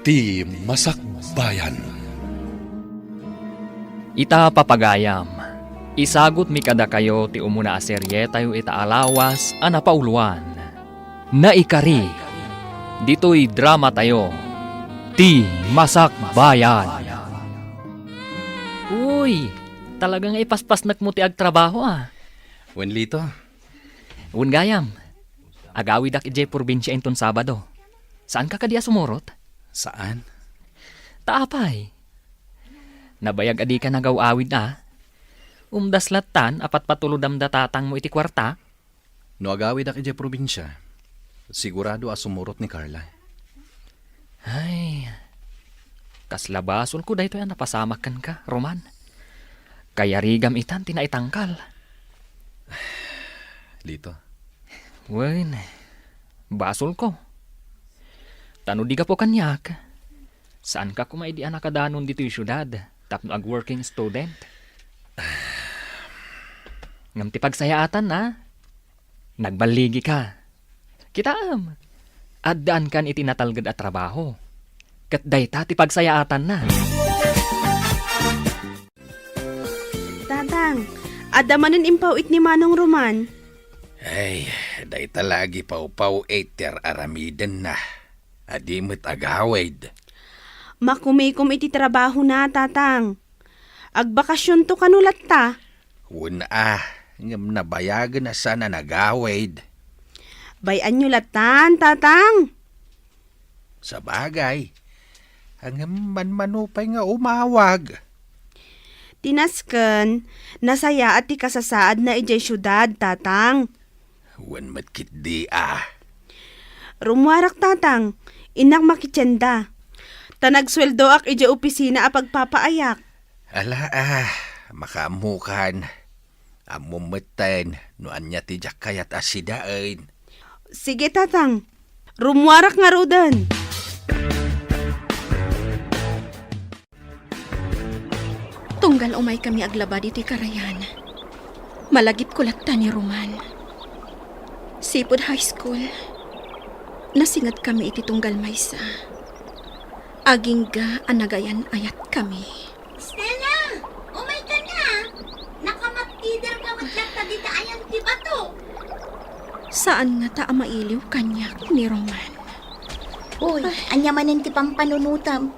Ti Masakbayan. Ita papagayam. Isagot mi kada kayo ti umuna a serye tayo itaalawas a napauluan. Naikari. Dito'y drama tayo. Ti Masakbayan. Uy, talagang ipaspas mo ti agtrabaho ah. Wen lito, Un gayam. Agawid ak ije probinsya inton Sabado. Saan ka kadiya sumurot? saan? Taapay. Nabayag adi ka nagaw-awid na. Umdaslatan apat patulodam datatang mo iti kwarta. No agawid ak ije probinsya. Sigurado asumurot ni Carla. Ay, kaslabasol ko dahito yan napasamakan ka, Roman. Kaya rigam itan tinaitangkal. Lito, Wen, basol ko. Tano di ka po kanyak. Saan ka kumaidi anak kadanon dito yung syudad? Tapno ag working student. Ngam ti pagsayaatan na. Nagbaligi ka. Kitaam. Addaan kan iti natalgad at trabaho. Kat dayta ti pagsayaatan na. Tatang, adamanin impawit ni Manong Roman. Ay, day talagi pau-pau eter aramiden na. Adimot agawid. Makumikom iti trabaho na, tatang. Agbakasyon to kanulat ta. Una ngam nabayagan na sana nagawid. Bayan nyo latan, tatang. Sa bagay, hanggang manmanupay nga umawag. Tinasken, nasaya at ti kasasaad na ijay syudad, tatang. Wan matkit di Rumwarak, tatang. Inak makitsenda. Tanagsweldo ak ijay opisina a pagpapaayak. Ala makamukan. Amumatan, no anya ti jakayat asidain. Sige, tatang. Rumwarak nga rodan. Tunggal umay kami aglaba dito'y karayan. Malagip ko latta ni Roman. Sipod High School. Nasingat kami iti tunggal maysa. Agingga anagayan ayat kami. Stella! Umay ka na! Nakamatider ka matlata dita ayan ti bato. Saan nga ta mailiw kanyak ni Roman? Uy, anyamanin ti pampanunutam.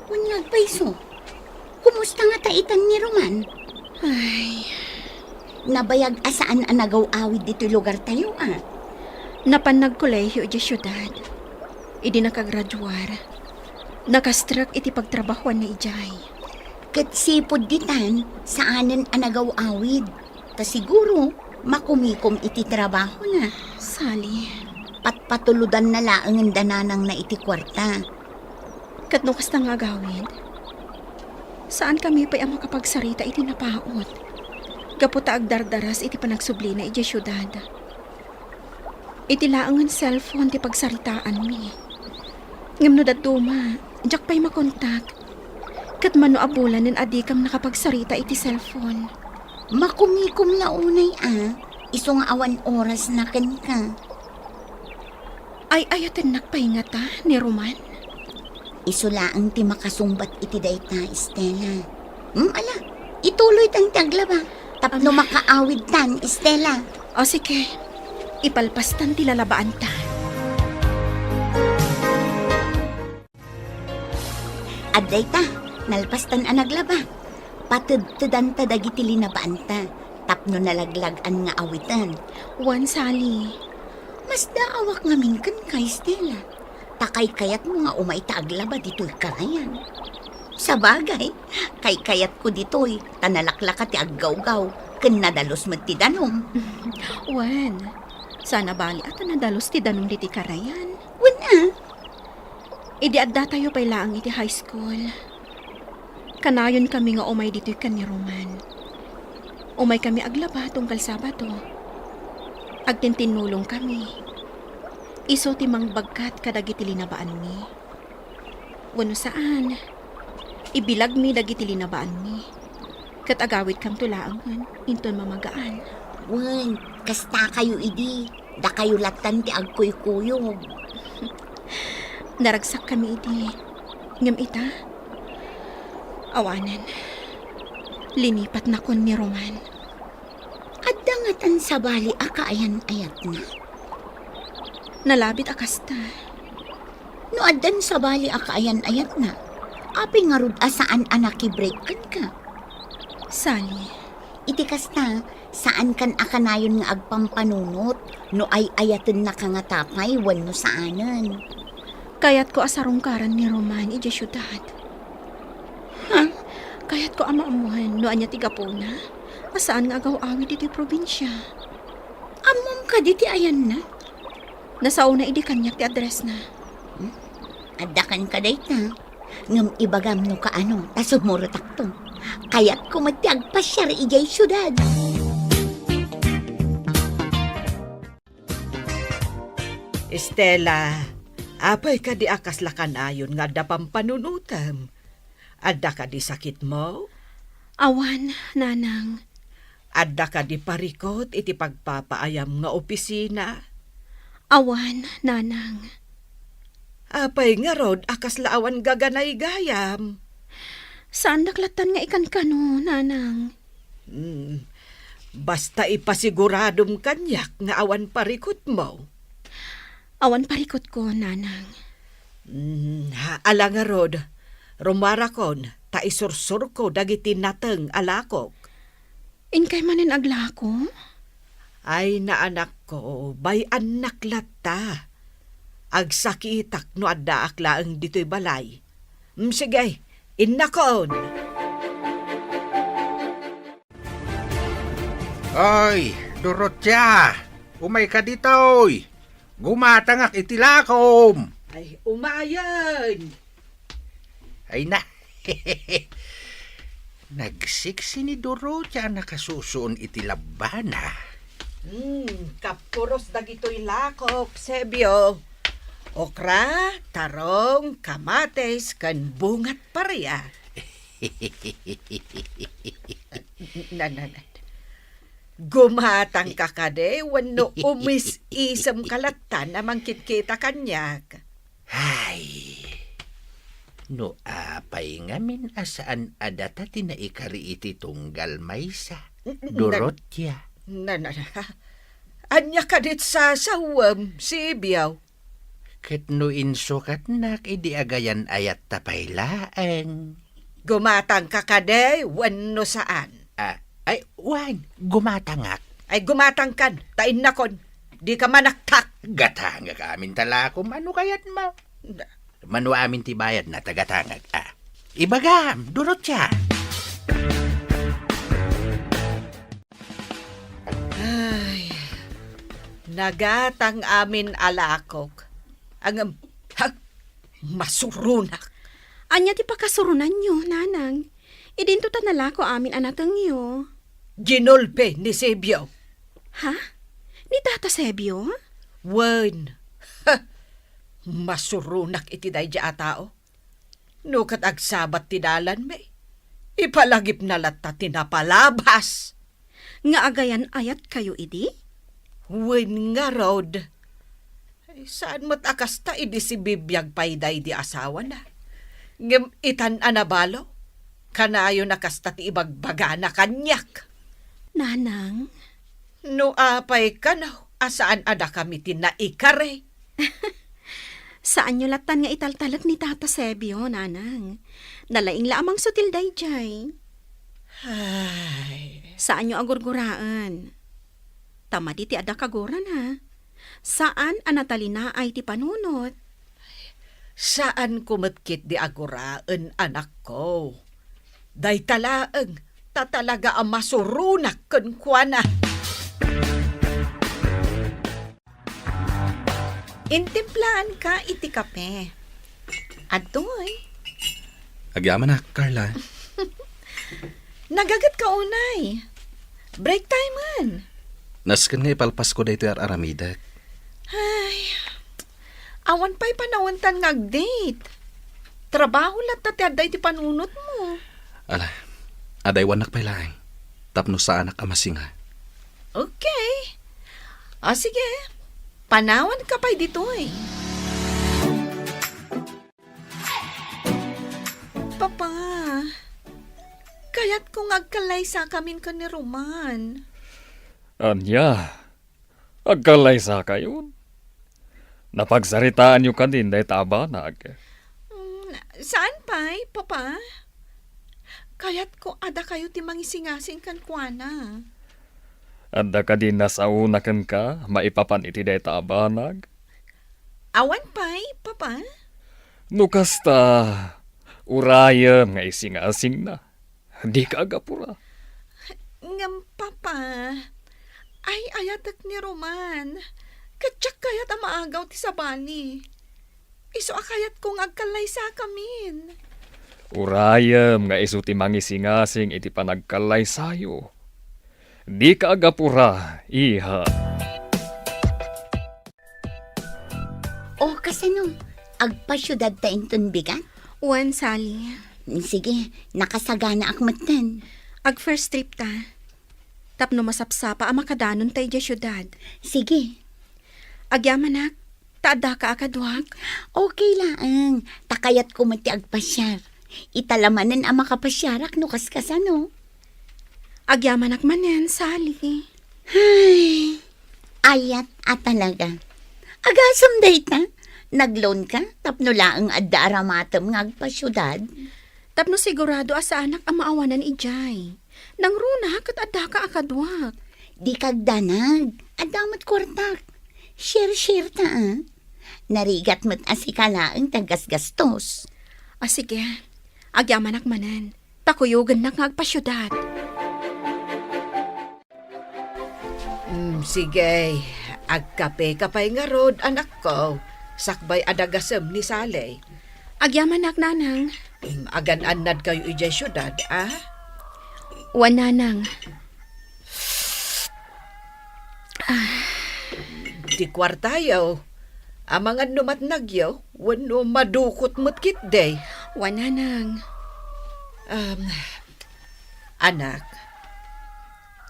Unyag paiso. Kumusta nga taitan ni Roman? Ay, Nabayag asaan anagaw-awid dito lugar tayo napanag kolehiyo di syudad. Idi nakagraduar. Nakastruck iti pagtrabahuan na ijay. Kat sipod ditan, saanan anagaw-awid. Ta siguro, makumikom iti trabaho na. Sali, Patpatuludan na laang dananang na iti kwarta. kat nukas na nga gawid. Saan kami pa'y ang makapagsarita iti napaot? Gaputa agdardaras iti panagsubli na iti syudad. Iti laangan cellphone ti pagsaritaan mi. Ngam no datuma, jak pa'y makontak. Kat mano abulan nin adikam nakapagsarita iti cellphone. Makumikom na unay Iso nga awan oras na ken ka. Ay ayaten nakpaingata ni Roman. Isulaang ti makasumbat iti dayta, Estela. Ala, ituloy tan taglaba. Tapno makaawid tan, Estela. O sige, ipalpastan ti lalabaan ta. At dayta, nalpastan ang naglaba. Patudtudan ta dagiti linabaan ta. Tapno nalaglagan nga awitan. Wan Sally. Mas daawak nga mingkan kay Estela. Takay kayat mo nga umay taaglaba dito'y karayan. Sa bagay, kay kayat ko dito'y tanalaklaka ti aggaw-gaw, ken nadalos mo ti danom. Wan, sana bali at nadalos ti danong diti karayan. Wala, Idi adda tayo pa'y laang iti high school. Kanayon kami nga umay dito'y kan ni Roman. Umay kami aglaba tungkal Sabado. Agtintinulong kami. Iso ti mang bagkat kadagiti linabaan mi. Wano saan? Ibilag mi dagiti linabaan mi. Kat agawid kam tulaangan, inton mamagaan. wan, kasta kayo idi. Da kayo latan ti agkuy-kuyog. Naragsak kami iti. Ngam ita. Awanan. Linipat na kon ni Roman. Adangatan sa bali akaayan-ayat na. Nalabit akasta. No adan sa bali akaayan-ayat na. Api nga rod saan anaki-break ka. Sally. Iti kasta, saan kan akanayon nga agpampanunot, no ay ayaten na ka nga tapay, wano saanan. Kayat ko asarungkaran ni Roman iti syudad. Ha? Kayat ko amaamuhan no anya tiga po na. Asaan nga agaw-awi diti probinsya. Amom ka diti ayan na. Nasauna idi kanyak ti address na. Adakan ka dayta. Ngam ibagam no ka ano, tasumurutak to. Kayat ko magtiagpasyar ijay syudad. Estela, apay ka di akas lakan ayon nga dapam panunutam. Adda ka di sakit mo? Awan, nanang. Adda ka di parikot iti pagpapaayam nga opisina? Awan, nanang. Apay nga rod akas laawan gaganay gayam. Saan naklatan nga ikan kano, nanang? Basta ipasiguradom kanyak nga awan parikot mo. Awan parikot ko, nanang. Ala nga rod, rumarakon, ta isursur ko dagiti nateng alakok. Inkay manin aglako? Ay naanak ko, bay anak lata. Agsakitak no adda aklaang dito'y balay. Sige, innakon. Oy, Dorothea! Umay ka ditoy! Gumatangak itilakom! Ay, umayan. Ay na! Nagsiksi ni Dorothea nakasusuon itilabana. Kapuros dagito'y lakok, Sebyo. Okra, tarong, kamates, kan bungat pareya. Gumatang ka kade, wano umis-isam kalatan amang kitkita kanyak. Hay! No apay ngamin asaan adata tinaikari iti tunggal maysa. Dorothea. Anya kadit sa sawam, Sebyo. Ket no insukat nak idi agayan ayat tapaylaeng. Gumatang ka kade, wano saan. Ay, wan, gumatangak. Ay gumatang kan, tain na kon. Di ka manaktak. Gatanga ka amin talakom, ano kayat mo? Manu amin tibayad na tagatangag. Ibagam, Dorothea. Ay, nagatang amin alakok. Ang masurunak. Anya ti pakasurunan nyo, nanang. Idinto tanalako amin anatang yo. Ginulpe ni Sebyo. Ha? Ni Tata Sebyo? Wen. Masurunak iti day di atao. Nukat agsabat tidalan me. Ipalagip na lata tinapalabas. Nga agayan ayat kayo idi? Wen nga rod. Ay, saan mo't akasta idi si bibiyag payday di asawa na. Ngem itan anabalo. Kanayo nakasta ti ibagbaga na kanyak. Nanang? No apay ka na, asaan ada kami tinaikare. Saan nyo latan nga italtalak ni Tata Sebyo, nanang? Nalaing lamang sutil dayjay. Ay, Saan nyo agurguraan? Tama di ti ada kagoran ha. Saan anatalina ay ti panunot? saan kumatkit di aguraan anak ko? Day talaang, tatalaga ang masurunak kunkwana. Intimplaan ka iti kape. Atoy. Agyaman na, Carla. Nagagat ka unay. Break time man. Naskan nga ipalpas ko dito aramida. Ay, awan pa'y panawantan ngag-date. Trabaho lang tatiaday ti panunot mo. Ala, aday wanak pa'y laing. Tapno sa anak amasinga. Okay. O sige, panawan ka pa'y dito eh. kayat kung agkalay sa kamin ka ni Roman. Anya, agkalay sa kayon. Napagsaritaan nyo kanin dahi tabanag. Saan pa'y, papa? Kayat ko ada kayo ti mangisingasing kan kuana. Anda ka din nasaunakan ka, maipapan iti dahi tabanag. Awan pa'y, papa? Nukasta, urayam nga isingasing na. Di ka agapura. Ngam, papa. Ay, ayatak ni Roman. Katsak kayat ang maagaw ti sabani. Iso akayat kong agkalay sa kamin. Urayam nga iso ti mangisingasing iti panagkalay sayo. Di ka agapura, iha. O kasano, agpasyudad ta inton bigat? Wan, Sally. Sige, nakasagana akmatan. Ag first trip ta. Tapno masapsapa ang makadanon tayo di syudad. Sige, Agyamanak, taada ka akadwag. okay lang. Takayat ko mati agpasyar. Italamanan ang makapasyarak no kaskasano. Agyamanak manen, Sally. Ay, ayat at talaga. Agasam day ta. Nagloan ka, tapno laang adda aramatam ng agpasyudad. Tapno sigurado asa anak ang maawanan ijay. Nang runa kat adda ka akadwag. Di kagdanag, adamat kwartak. Share ta, Narigat mo't asikalaang tagas-gastos. Sige, agyamanak manen. Takuyugan na ngagpasyudad. Sige, agkape ka pa'y nga rod, anak ko. Sakbay adagasem ni Saleh. Agyamanak nanang. Agan-anad kayo ijay syudad, ah? Wan nanang. Di kwartayaw. Amangan numatnagyaw, wano madukot mo't kitday. Wan nanang. Anak,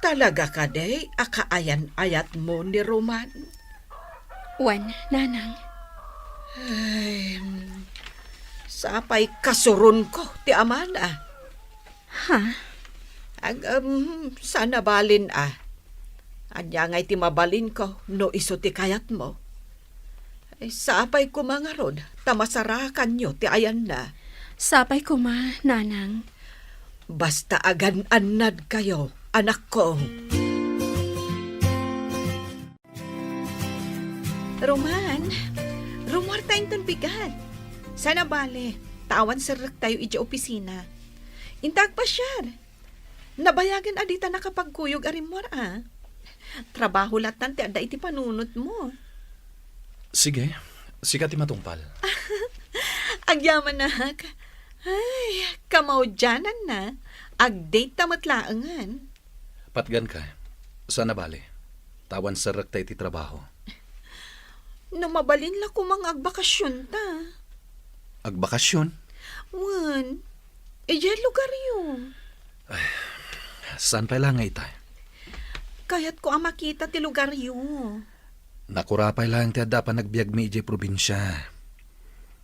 talaga ka day, akaayan-ayat mo ni Roman? Wan nanang. Ay, sapay kasurun ko, ti amana. Ha? Sana balin Anya nga'y ti mabalin ko, no iso ti kayat mo. Ay, sapay ko mga rod, tamasarakan nyo, ti ayan na. Sapay ko ma, nanang. Basta agan-anad kayo, anak ko. Roman, rumor tayong ton bigat. Sana bale, tawan sarak tayo iti opisina. Intag pa siya. Nabayagan adita nakapagkuyog arimor Trabaho latan ti ada iti panunot mo. Sige, sikat matungpal. Agyaman nak. Ay, kamaudyanan na. Ag-date tamatlaangan. Patgan ka. Sana bale. Tawan sarak tayo ti trabaho. Namabalin la ko mga agbakasyon ta. Agbakasyon? Wan, iyan lugar yun. Saan pa lang nga itay? Kaya't ko ang makita ti lugar yun. Nakurapay lang ti adda pa nagbiag mi ijay probinsya.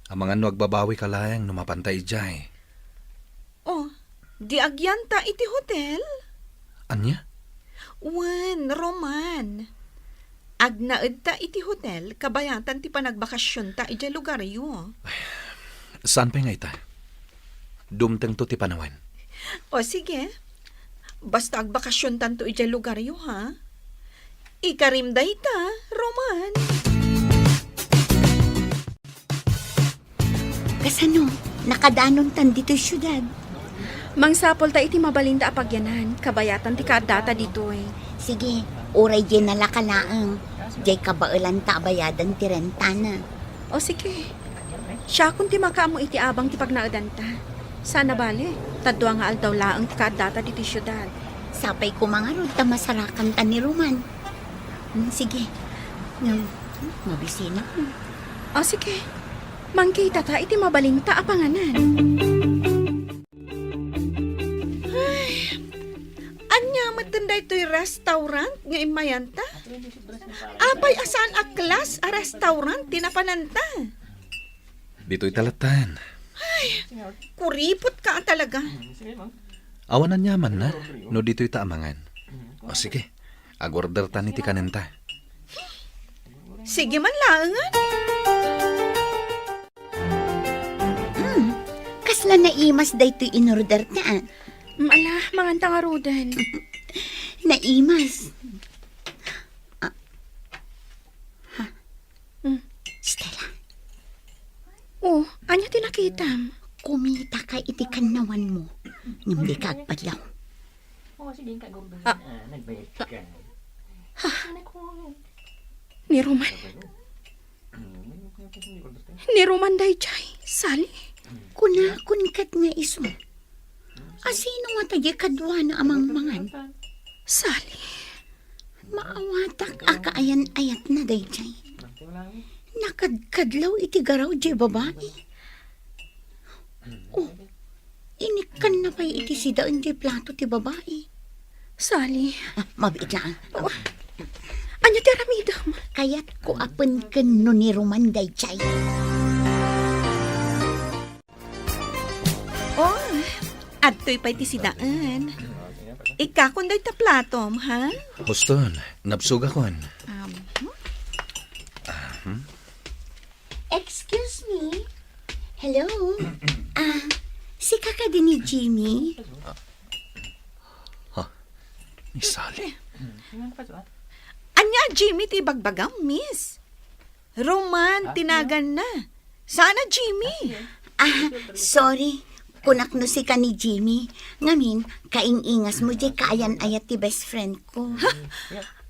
Ang mga nagbabawi ka lang numapantay ijay. Oh, di agyan ta iti hotel? Anya? Wan, Roman. Agnaed ta iti hotel, kabayatan ti panagbakasyon ta iti lugar yun. Saan pa nga itay? Dumteng to ti panawan. O sige, basta agbakasyon tanto iti lugar yun ha. Ikarimday ta, Roman. Kasano, nakadanon tan dito'y syudad. Mangsapol ta iti mabalinda apagyanan. Kabayatan ti kadata ditoy. Sige, oray dyan nalakalaang. Diyay kabailan ta bayadan ti rentana. O sige. Siya kung ti makaamo iti abang ti pagnaadan ta. Sana bale, tadwa nga aldaw laang ti kadata diti syudad. Sapay ko mga rod ta masarakan ta ni Roman. Sige, mabisina ko. O sige. Mangkita ta iti mabalinta apanganan. Anya matanda ito'y restaurant nga imayanta? Apay asaan a klas a restaurant tinapananta? Dito'y talatan. Kuripot ka talaga. Awanan nyaman na, no dito'y taamangan. O sige, agorder ta niti kanenta. Sige man laangan. Kasla naimas daytoy inorder ta. Ala, manganta nga rodan. Naimas. Stella, Oh, anya tinakitam. kumita ka iti kanawan mo. Ngam di ka agpadlaw. Ni Roman. Ni Roman day chay. Sali. Kunakun kat nga iso. Asino nga tagi kadwa na amang mangan? Sali. Maawatak akaayan-ayat na dayjay. Nakadkadlaw iti garaw di babae. Oh, inikan na pa'y iti sidaan di plato ti babae. Sali. Mabit lang. Anya ti aramidam. Kaya't ko apen ken no ni Roman dayjay. Oh, adto'y pa'y ti sidaan. Ikakunday ta platom, ha? Huston, nabsuga kon. Excuse me? Hello? Si kaka din ni Jimmy? Ni Sally. Anya, Jimmy, ti bagbagam, miss. Roman, tinagan na. Sana, Jimmy. Sorry. Kunak no si ka ni Jimmy. Ngamin, kaing-ingas mo di kaayan-ayat ti best friend ko.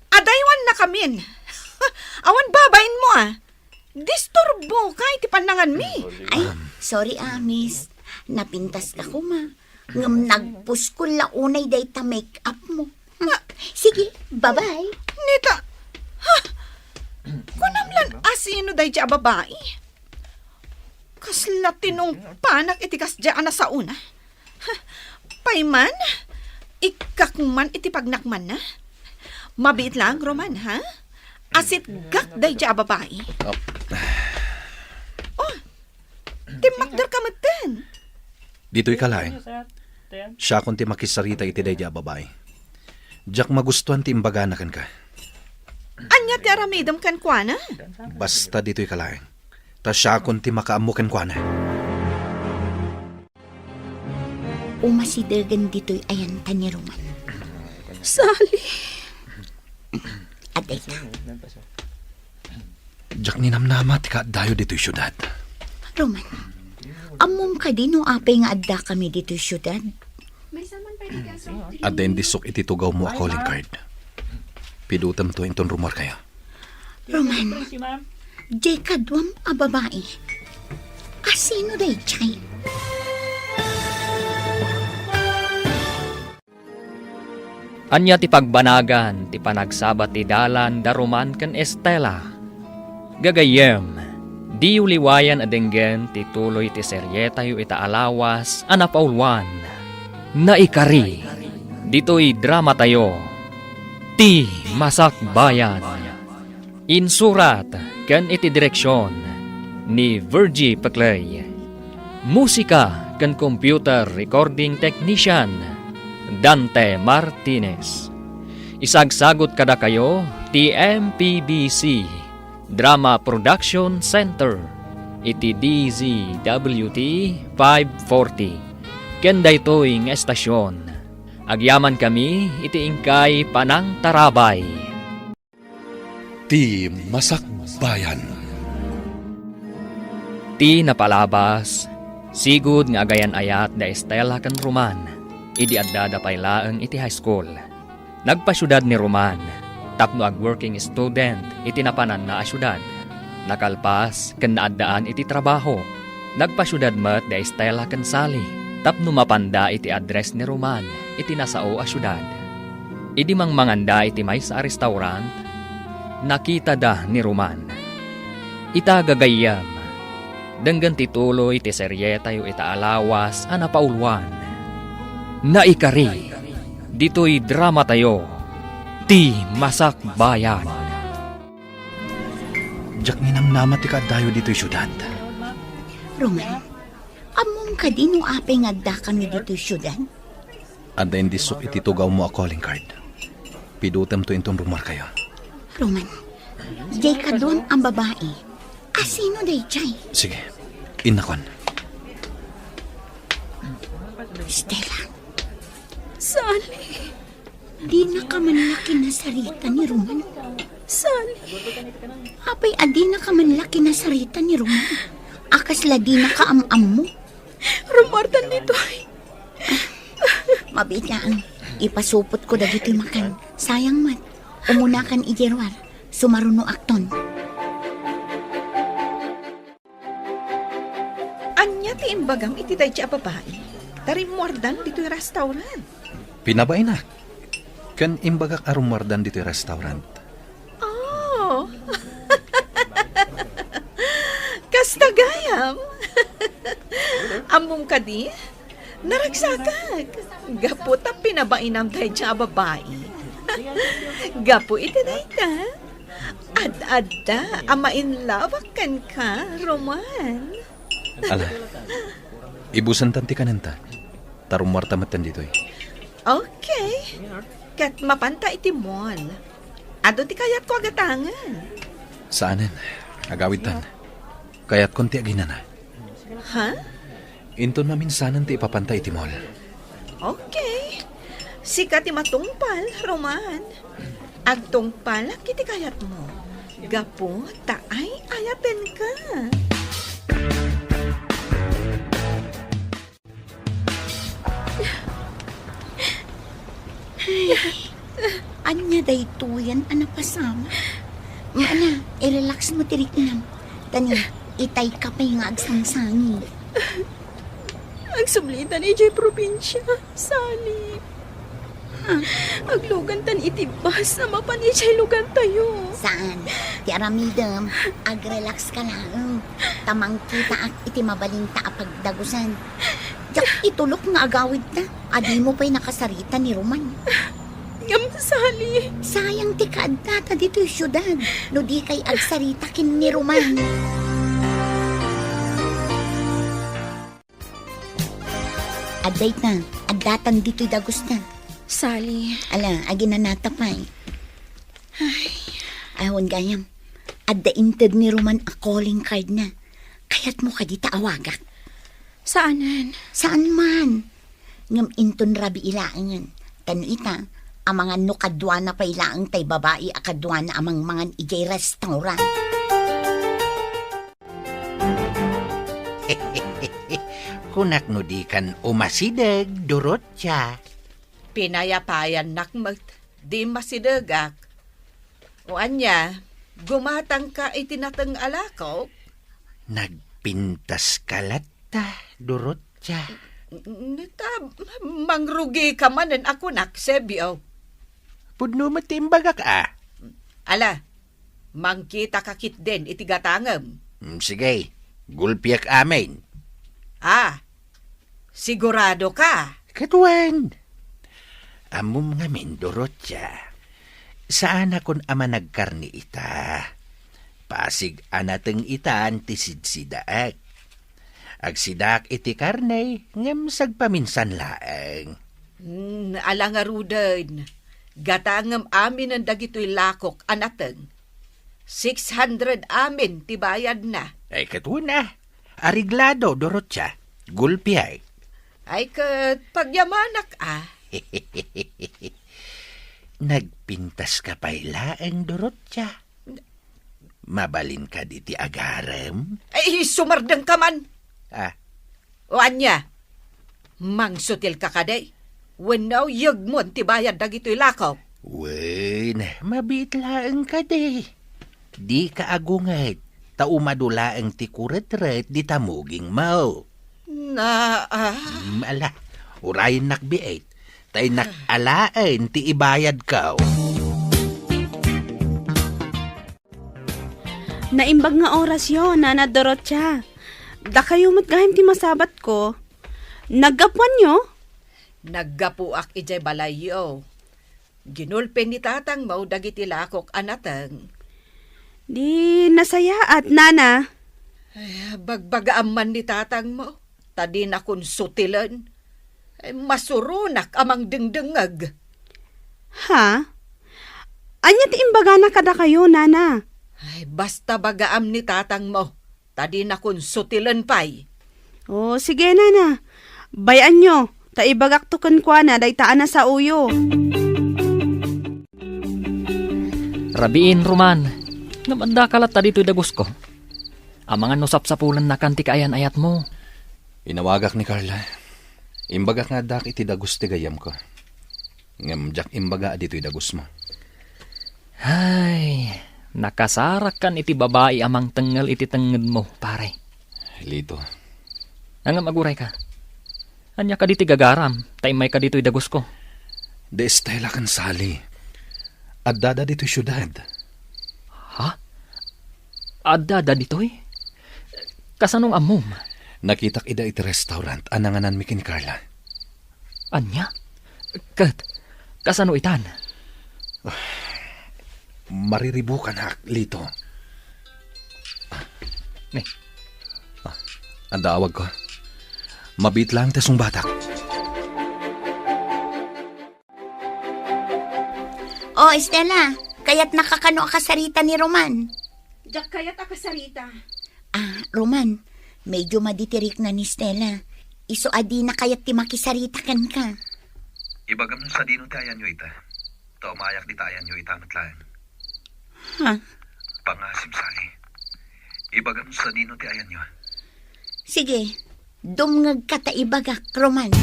Adaywan na kamin. Awan babain mo, ah. Disturbo ka, iti panangan mi. Ay, sorry miss. Napintas ka ko ma. Ngam nagpus ko launay day ta make-up mo. Sige, bye-bye. Nita, ha? Kunamlan asino day dya babae. Kasla tinong panak itikas dya na sa una. Ha, payman, ikakman iti pagnakman na. Mabit lang, Roman, ha? Asit gak day dya babae. Oh, timakdar ka maten. Dito'y kalaeng. Siya kung ti makisarita iti day babae. Diyak magustuhan ti imbaganakan ka. Anya ti aramidam kan kwa na? Basta dito'y kalaeng. Ta siya kung ti makaamukan kwa na. Umasidagan dito'y ayan ta ni Roman. Sali. Aday ta. Diyak ninamnama ti kaadayo dito'y syudad. Roman, amom ka din no apay nga adda kami dito'y syudad. At then disok iti tugaw mo a calling card. Pidutam to inton rumor kaya. Roman, di kadwam a babae. Asino day chay? Anya ti pagbanagan, ti panagsabat ti dalan, daruman ken Estela. Gagayem, di uliwayan adenggen ti tuloy ti seryeta yu ita alawas, anapaulwan. Naikari, dito'y drama tayo, ti Masak Bayan. Insurat ken iti direksyon ni Virgie Paclay. Musika ken computer recording technician Dante Martinez. Isagsagot kada kayo ti MPBC Drama Production Center iti DZWT 540. Ken daytoy nga estasyon. Agyaman kami iti ingkay Panang Tarabay. Ti Masak Bayan. Ti napalabas, sigud nga agayan ayat da Estela ken Roman. Idi adda pay laeng iti high school. Nagpasyudad ni Roman, tapno ag working student iti napanan na asyudad. Nakalpas ken naaddaan iti trabaho. Nagpasyudad met da Estela ken Sally, tapno mapanda iti address ni Roman iti nasao asyudad. Idi mangmanganda iti may sa restaurant, nakita da ni Roman. Ita gagayam, denggan tituloy ti seryeta yu ita alawas anapaulwan. Naikari, dito'y drama tayo, ti Masak Bayan. Diyak ninamnama ti kaadayo dito'y syudad. Roman, amom ka din no apay nga adda kami dito'y syudad. At then disok ititugaw mo a calling card. Pidutam to intong rumor kayo. Roman, jay ka doon ang babae. Sino day jay? Sige, inakon. Stella, Sally. di na ka manlaki na sarita ni Roman. Sally. Apay, adi na ka manlaki na sarita ni Roman. Akasla di na ka am mo. Rumardan dito ay. Mabit lang. Ipasupot ko dagito'y makan. Sayang mat. Umunakan ijerwar. Sumaruno akton. Anya ti imbagam iti day a babae. Tarimwardan dito'y restaurant. Pinabay na. Kan imbagak arumardan dito yung restaurant. Oh. Kastagayam. Among kadi, naragsagag. Gapo ta pinabainam tayo siya babae. Gapo iti day ta. Ad-adda, amain lawakan ka, Roman. Ala, ibusan tanti ka nanta. Tarumarta matan dito eh. Okay. Kat mapanta iti mall. Ado ti kayat ko agatangan. Saanin? Agawid tan. Kaya't konti aginana. Ha? Inton maminsanan ti ipapantay ti mall. Okay. Sika ti matungpal, Roman. Agtungpal, kiti kayat mo. Gapo, taay ayaten ka. Anya day tuyan anapasama. Mana, i-relax mo tiritinam. Tani, itay ka pa yung agsangsangi. Ang sublitan ijay probinsya. Sally. Aglugan tan itibas na mapan ijay lugan tayo. Saan? Ti aramidam, ag-relax ka lang. Tamang kita ak iti mabalinta apagdagusan. Jak itulok nga agawid na. Adi mo pa'y nakasarita ni Roman. Ngam, Sally. Sayang ti kaadta dito yung syudad. No di kay agsarita kin ni Roman. Aday na, adatan dito'y dagos na. Sally. Ala, agi na natapay. Ay, ahon gayam. Adda inted ni Roman a calling card na. Kaya't mo ka dita awagak. Saanan? Saan man? Ngam inton rabi ilaangan. Tano ita, ang mga nukadwa na pa ilaang tay babae akadwa na amang mga ijay restaurant. Kunak no di kan umasidag, durot siya. Pinayapayan nakmat, di masidagak. O anya, gumatang ka itinatang alakaw, Nagpintas kalata, durot siya. nita, mangrugi ka manan ako naksebiyaw. Pudno matimbagak Ala, mangkita kakit din itigatangam. Sige, gulpiak amin. Sigurado ka. Katuan. Amom nga min, durot siya. Saan akon ama nagkarni ita? Pasig anateng ita antisidsidaak. Agsidak iti karne, ngam sagpaminsan laeng. Ala nga rudan, gatangam amin ang dagito'y lakok anateng. 600 amin tibayad na. Ay katuna, ariglado, durot siya. Gulpiay. Ay kat pagyamanak Nagpintas ka pa'y laeng, durot siya. Mabalin ka diti agarem? Ay, sumardang ka man. O anya, mangsutil ka kaday. Wanaw yagmon tibayad dagito'y lakaw. Wen, mabit laeng ka de. Di ka agungat. Taumadulaeng ti kuret-ret di tamuging mau. Ala, urayin nakbiit. Tay nakalain ti ibayad ka. Naimbag nga oras yun, Nana Dorotya. Da kayo matgahim ti masabat ko. Naggapuan nyo? Naggapuak ijay balayo. Ginulpen ni tatang mau dagiti lakok anatang. Di nasaya at Nana. Ay, bagbagaam man ni tatang mo. Tadi na kun sutilan. Masurunak amang dingdingag. Ha? Anya ti imbaga na kada kayo, nana. Ay, basta bagaam ni tatang mo. Tadi na kun sutilan pay. O, sige, nana. Bayan nyo. Taibagak to kwa na, daytaan na sa uyo. Rabiin, Roman. Namanda kalat ta dito'y dagos ko. Ang mga nusap-sapulan na kanti kaayan ayat mo. Inawagak ni Carla. Imbagak nga dak iti dagos ti gayam ko. Ngam jak imbaga dito'y dagos mo. Ay, nakasarak kan iti babae amang tengal iti tenged mo, pare. Lito, Ang maguray ka. Anya ka diti gagaram, taimay ka dito'y dagos ko. de Estela kan sali. At dada dito'y syudad. Ha? Adda dito'y? Kasanong amom? Nakitak ida iti restaurant, ananganan mi kin Carla. Anya? Kasano itan? Mariribukan hak, Lito. Ne, Ang daawag ko. Mabit lang tasong batak. Oh, Estela, kaya't nakakano ka sarita ni Roman. Diyak kaya't akasarita. Ah, Roman, medyo maditirik na ni Stella. Iso adi na kaya't ti makisarita kan ka. Ibagam nun sa dino tayan nyo ita. Taumayak di tayan nyo ita matlaan. Ha? Pangasim sali. Ibagam nun sa dino tayan nyo. Sige, dumngag ka ta ibagak, Roman.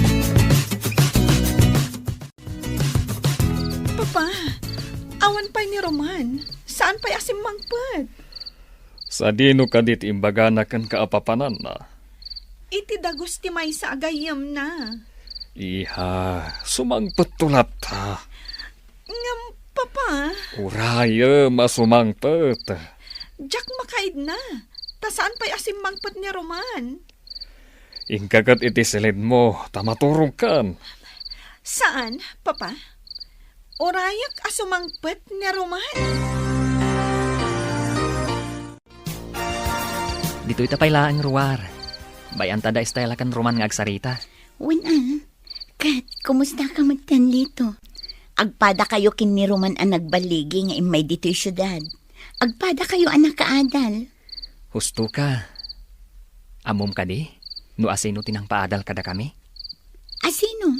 Papa, awan pa ni Roman. Saan pa asim mangpad? sa dino ka dit imbaga na kan kaapapanan na. Iti dagos ti may sa agayam na. Iha, sumangpet tulat ha. Ngam, Papa, Uraya, masumangpet. Jack makaid na. Ta saan pa asim mangpad ni Roman? Ingkagat iti silid mo, tamaturong kan. Saan, Papa? Orayak asumangpad ni Roman. Dito'y tapaylaang ruwar. Bayan tada Estela kan Roman nga agsarita. Wala. Kat, kumusta ka magtan dito? Agpada kayo kin ni Roman ang nagbaligi nga imay dito yung syudad. Agpada kayo anak kaadal. Husto ka. Amom ka di? No asino tinang paadal kada kami? Asino?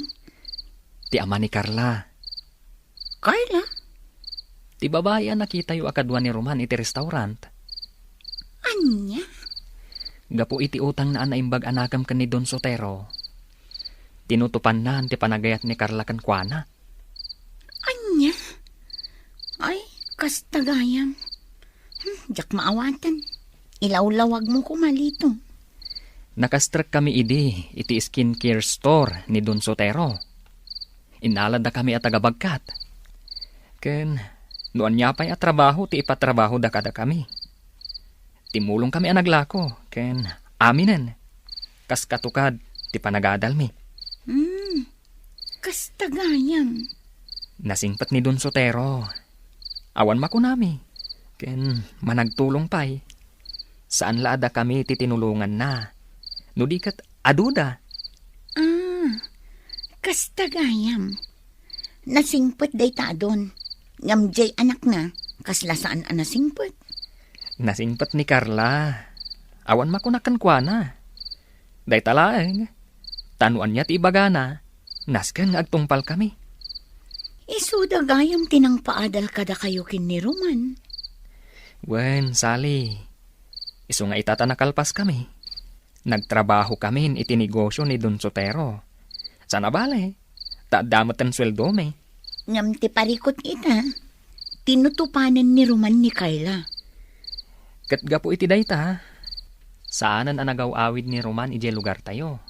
Ti ama ni Carla. Carla? Ti babae ang nakita yu akadwa ni Roman iti restaurant. Anya? Gapo iti utang na anaimbag anakam kan ni Don Sotero. Tinutupan na ti panagayat ni Carla kan kuana. Anya? Ay, kastagayam. Jak maawatan. Ilawlawag mo ko malito. Nakastrek kami idi iti skincare store ni Don Sotero. Inalad na kami at tagabagkat. Ken, noan niya pa'y at trabaho ti ipatrabaho da kada kami. Timulong kami ang naglako, ken aminen. Kas katukad ti panagadal mi. Kastagayam. Nasingpat ni Don Sotero. Awan makunami. Ken managtulong pa'y. Saan laada kami titinulungan na. No di kat aduda. Kastagayam. Nasingput day ta doon. Ngamjay anak na. Kaslasaan ang nasingput. Nasingpat ni Carla. Awan makunakan kwa na. Day talaeng. Tanuan niya ti ibagana. Nasken nga agtungpal kami. Isudagayam tinang paadal kada kayo kin ni Roman. Wen, Sally. Iso nga itatanakalpas kami. Nagtrabaho kami iti negosyo ni Don Sotero. Sana bale. Taadamat ang sweldo me. Ngam ti parikot ita. Tinutupanan ni Roman ni Carla. Katgapo iti dayta. Saanan ang nagaw-awid ni Roman iti lugar tayo.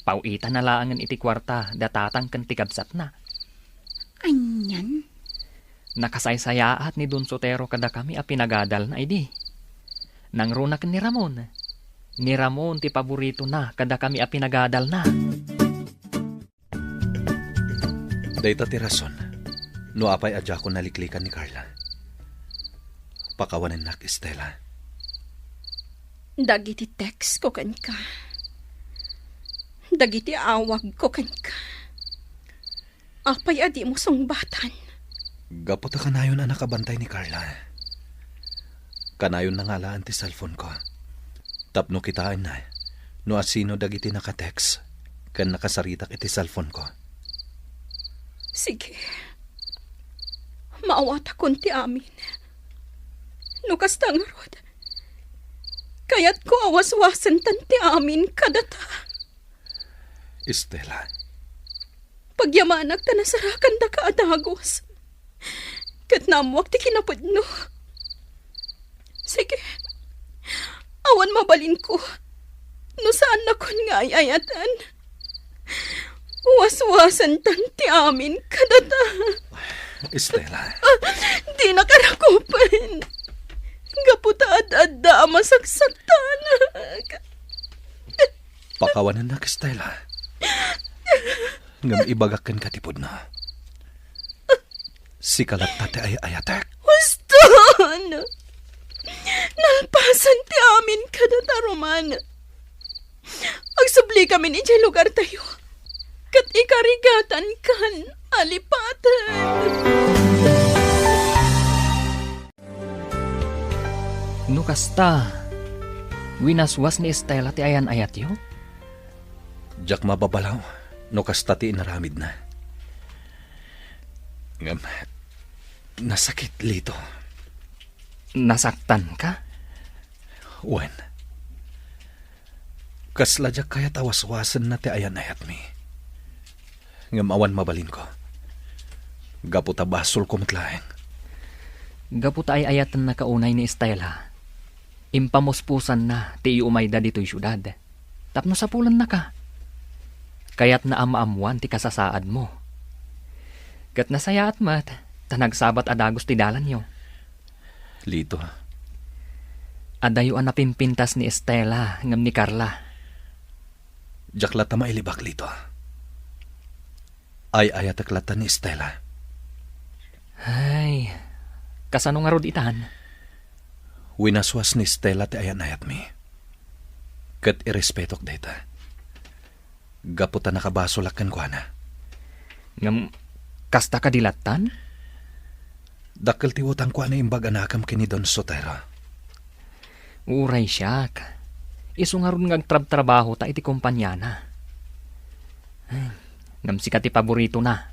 Pauita na laangan iti kwarta datatang kan tigabsat na. Anyan? Nakasaysayaat ni Don Sotero kada kami a pinagadal na idi. Nangrunak ni Ramon. Ni Ramon ti paborito na kada kami a pinagadal na. Dayta ti rason. No apay adya ko naliklikan ni Carla. Pakawanan nak Estela. Dagiti text ko kan ka. Dagiti awag ko ken ka. Apay adi mo sungbatan. Gapot ka kanayon na nakabantay ni Carla. Kanayon na nga laan ti cellphone ko. Tapno kitaan na. No asino dagiti nakatext. Kan nakasaritak iti cellphone ko. Sige. Maawat akon ti amin. Nukas nga rod. Kaya't ko awas-wasan tan ti amin kadata. Estela, Pagyamanag ta nasarakan da ka adagos. Kat namuak ti kinapudno. Sige. Awan mabalin ko. No saan na kon nga ayayatan. Was-wasan tan ti amin kadata. Estela, Di nakarakupan. Gaputa at masaksaktan. pakawanan na Estela. Ngam ibagakan katipod na. Si kalat tate ay ayatek. Waston! Nalpasan ti amin kadata Roman. Agsubli kami ni dyan lugar tayo. Kat ikarigatan kan alipatan. No kasta, winaswas ni Estela ti ayan ayat yo? Jak mababalaw, no kastati inaramid na. Ngam, nasakit lito. Nasaktan ka? Wen. Kasla jak kaya tawas-wasan na ti ayan ayat mi. Ngam awan mabalin ko. Gaputa basol ko matlaeng. Gaputa ay ayatan na kaunay ni Estela. Impamuspusan na ti umayda dito'y syudad. Tapno sa pulan na ka. Kaya't naamaamuan ti kasasaad mo. Kat nasaya at mat, tanagsabat adagos ti dalan yo. Lito, Adayo ang napimpintas ni Estela ngam ni Carla. jak lata mailibak lito. Ay ayatek lata ni Estela. Ay, kasano nga rod itan? Winaswas ni Estela ti ayan ayat mi. Kat irespetok data. Gaputa nakabasolakan ko na. Ngam, kasta ka dilatan? Dakkel ti utang ko na imbag anakam kini Don Sotero. Uray siyak. Isu nga ron ngagtrab-trabaho ta iti kumpanyana. Ay, ngam sikat ti paborito na.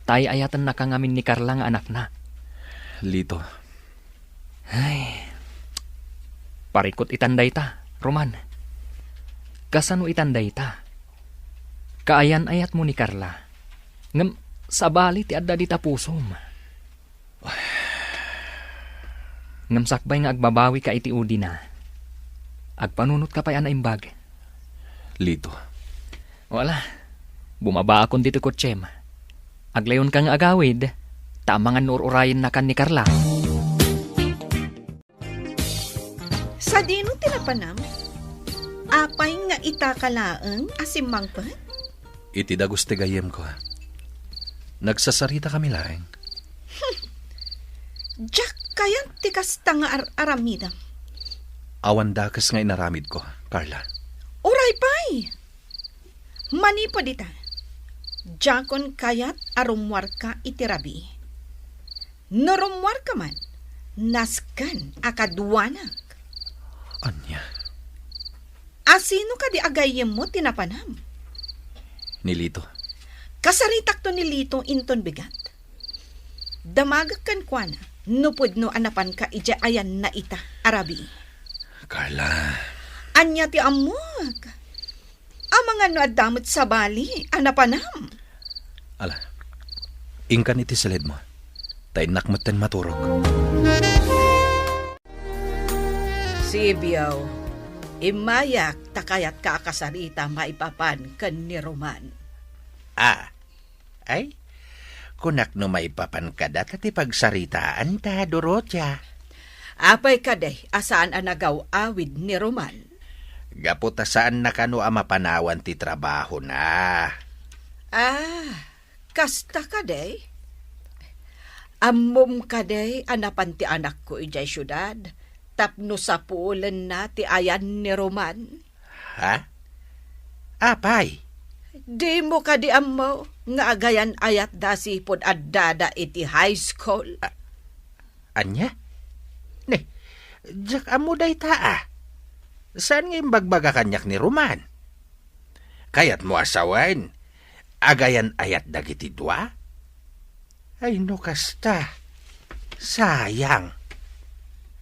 Tay ayatan na kangamin ni Carla nga anak na. Lito, Ay, parikot itanday ta, Roman. Kasano itanday ta? Kaayan ayat mo ni Carla. Ngam, sabali ti adda di tapusom. Ngam sakbay nga agbabawi ka iti udi na. Agpanunot ka pa yan na imbag. lito. Wala, bumaba akong dito kotsem. Aglayon kang agawid, tamangan nururayin na kan ni Carla. Sa dino tinapanam, apay nga itakalaang asimangpan? Iti dagos ti gayem ko. Nagsasarita kami laeng. Jack kayan tikas tanga aramidam. Awan dakas nga inaramid ko, Carla. Uray pay! Manipo dita. Jakon kayat arumwar ka itirabi. Norumwar ka man, naskan akadwanak. Anya, Asino ka di agayem mo tinapanam? nilito. Kasaritak to ni Lito inton bigat. Damagak kan kwa na, nupod no anapan ka ija ayan na ita, arabi. Carla, Anya ti amog. Ang mga no adamot sa bali, anapanam. ala, ingkan iti salid mo. Tay nakmatan maturog. Sibiyaw, imayak takayat kakasarita maipapan kan ni Roman. Ay, kunak no may papan kada ti pagsaritaan ta, Dorotia. Apay kaday, asaan anagaw awid ni Roman? Gaputa saan na kano mapanawan ti trabaho na. Kasta kaday? Ammom kaday anapan ti anak ko ijay syudad, tapno sa puulan na ti ayan ni Roman. Ha? Apay, Di mo ka di mo nga agayan ayat da sipod addada iti high school. Anya? Ne, jak amo day taa. Saan nga bagbaga kanyak ni Roman? Kayat mo asawan, agayan ayat dagiti dua? Ay no kasta, sayang.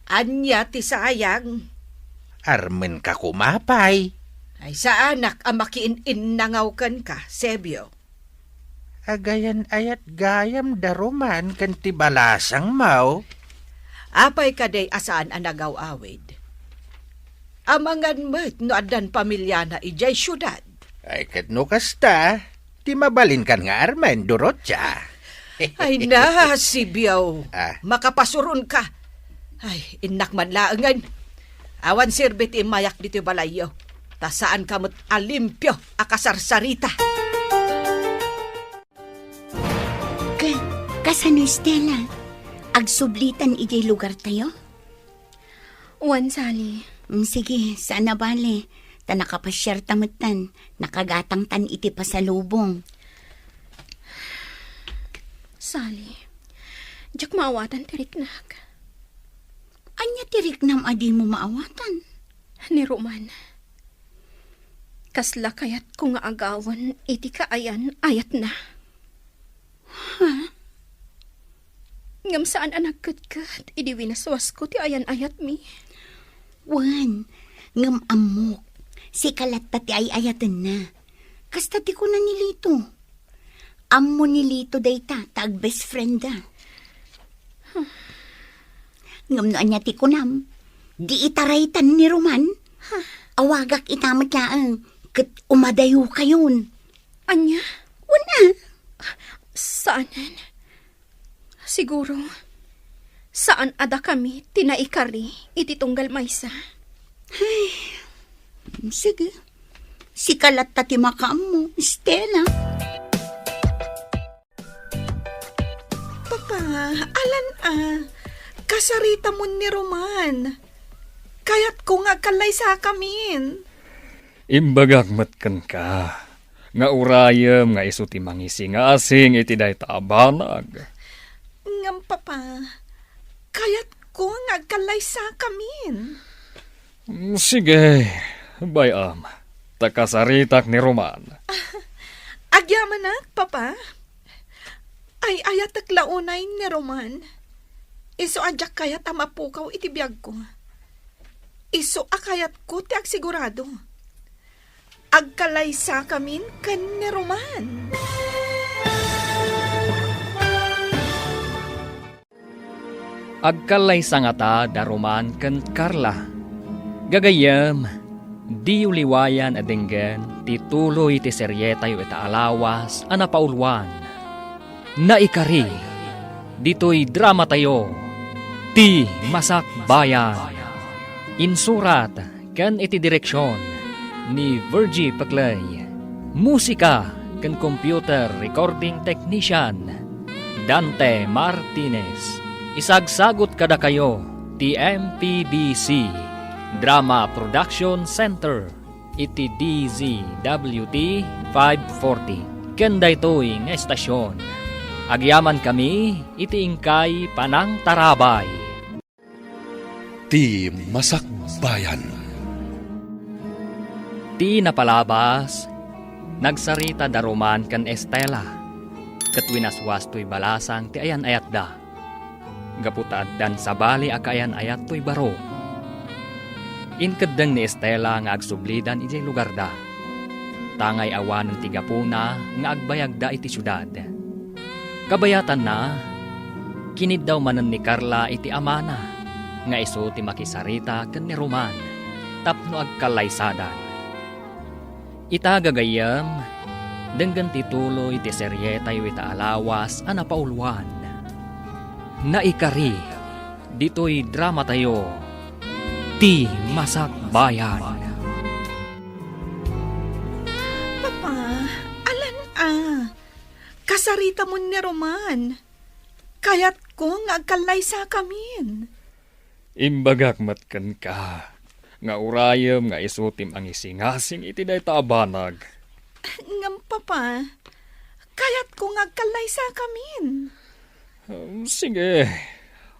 Anya ti sayang. Armen ka kumapay. Ay sa anak ang makiin-innangaw ka, Sebio. Agayan ayat gayam da Roman kan ti balasang mau. Apay ka day asaan ang nagaw-awid. Amangan mo't no adan pamilya na ijay syudad. Ay kat no kasta, ti mabalin kan nga Armen Dorotya. Ay na, Sibiyaw. Ah. Makapasurun ka. Ay, inak man laangan. Awan sirbit imayak dito balayo. Ta saan kamot alimpyo akasarsarita. Kasano Stella? Agsublitan ijay lugar tayo? Wan, Sally. Sige, sana bale. Ta nakapasyar tamutan, nakagatang tan iti pasalubong. Sally. Diyak maawatan tiriknak. Anya tiriknam adi mo maawatan? Ni Roman. Kasla kayat ko nga agawan, iti kaayan, ayat na. Ngam saan ang nagkatkat, idi winaswas ko ti ayan ayat mi. Wan, ngam amok. Si kalat ti ay ayatan na. Kasta ti ko na nilito. Ammo nilito dayta, tag best friend da. Ngam no anya ti kunam. Di itaraytan ni Roman. Awagak itamat laang. Kat umadayo kayon. Anya? Wala. Saanan? Siguro, saan ada kami tinaikari iti tunggal maysa? Sige. Si kalat ti makaam mo, Stella. Papa, alan kasarita mo ni Roman. Kaya't ko nga kalay sa kamin. Imbagak matkan ka. Nga urayem nga iso ti mangisi nga asing iti day taabanag. Ngam, Papa, kaya't ko nga kalay sa kamin. Sige, bayam. Takasaritak ni Roman. Agyaman na, Papa. Ay ayatak launay ni Roman. Iso adyak kayat amapukaw iti biyag ko. Iso akayat ko ti agsigurado. Agkalay sa kamin kan ni Roman. Agkalay sa nga ta da Roman ken Carla. Gagayam, di uliwayan adenggen tituloy ti seryeta yu ita alawas anapaulwan. Naikari, dito'y drama tayo, ti Masak Bayan. Insurat ken iti direksyon ni Virgie Paclay. Musika ken computer recording technician Dante Martinez. Isagsagot kada kayo ti MPBC Drama Production Center iti DZWT 540. Ken daytoy nga estasyon. Agyaman kami iti ingkay Panang Tarabay. Ti Masak Bayan. Ti napalabas, nagsarita da Roman kan Estela. Katwinaswas to'y balasang ti ayan ayat da. Gaputad dan sabali akayan ayat to'y baro. Inkadeng ni Estela nga agsublidan iti lugar da. Tangay awan ng tigapuna nga agbayag da iti syudad. Kabayatan na, kinid daw manan ni Carla iti amana, nga iso ti makisarita ken ni Roman, tapno agkalaysadan. Itagagayam, denggan tituloy ti seryeta yu ita alawas anapaulwan. Naikari, dito'y drama tayo, ti Masak Bayan. Papa, alan kasarita mo ni Roman. Kaya't ko nga agkalay sa kamin. Imbagak matkan ka, nga urayam nga isutim ang isingasing iti day taabanag. Ngam, Papa. Kayat ko ngagkalay sa kamin. Sige,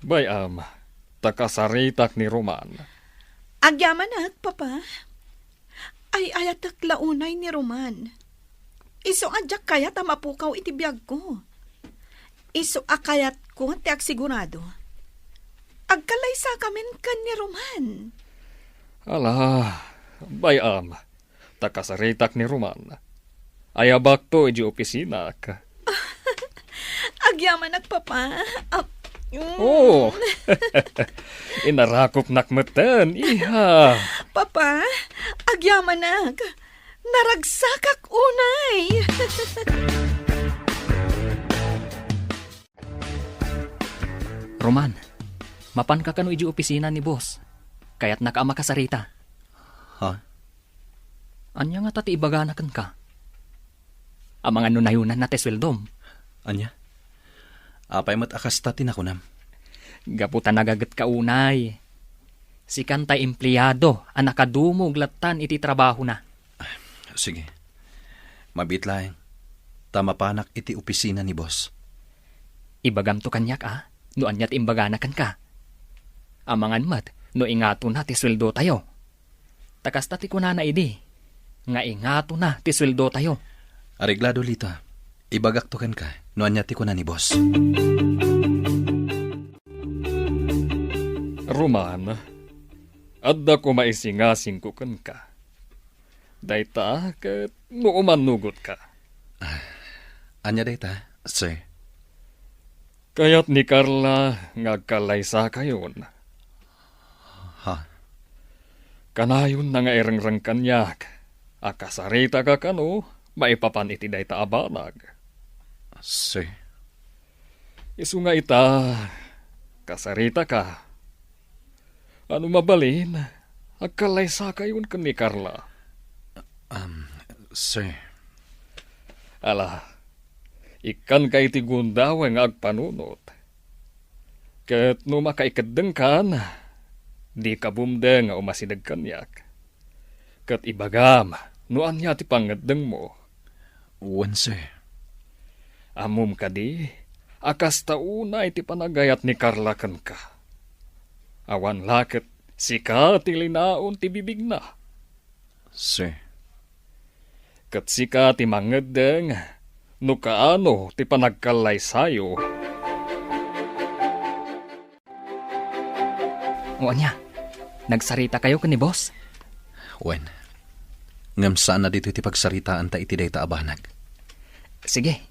bayam, takasaritak ni Roman. Agyaman Papa. Ay ayatak launay ni Roman. Iso adyak kayat mapukaw iti biyag ko. Iso akayat ko tiyak sigurado. Agkalay sa kamin kan ni Roman. Ala, bayam, takasaritak ni Roman. Ayabak to iji opisinak. Agyaman Papa. Oh, inarakop nakmatan, iha. Papa, agyaman naragsakak unay. Roman, mapan ka kano iji opisina ni boss. Kaya't nakaama ka sarita. Ha? Anya nga tati ibaganakan ka. Ang mga nunayunan na tesweldom. Anya? Apay mat akasta tinakunam. Gaputan nagagat ka unay. Si kantay empleyado ang nakadumog latan iti trabaho na. Sige. Mabit lang. Tama panak iti opisina ni boss. Ibagam to kanyak no anyat imbaganakan ka. Amangan mat, no ingato na ti sweldo tayo. Takas tati ko na idi. Nga ingato na ti sweldo tayo. Areglado lita. Ibagaktokan ka. No anyati ko na ni boss. Roman, adda ko maisingasing ko kan ka. Dayta kat no umanugot ka. Anya dayta, sir. Kaya't ni Carla ngagkalaysa kayon. Ha? Kanayon na nga erengrang kanyak. Akasarita ka kano, maipapan iti dayta abanag. Sir. Isu nga ita, kasarita ka. Ano mabalin, agkalaysa kayon kan ni Carla. Sir. Ala, ikan kay ti gundaw nga agpanunot. Ket no makaikadeng kan, di ka bumde nga umasidag kanyak. Ket ibagam, no anya ti pangadeng mo. Wan, sir. Amum ka di, akas tauna iti panagayat ni Carla kan ka. Awan laket, sika ti linaon ti bibig na. Sir. Ket sika ti mangadeng, no kaano ti panagkalay sayo. O anya, nagsarita kayo kan ni boss? Wan. Ngam saan na dito iti pagsaritaan ta iti dayta abanag. Sige,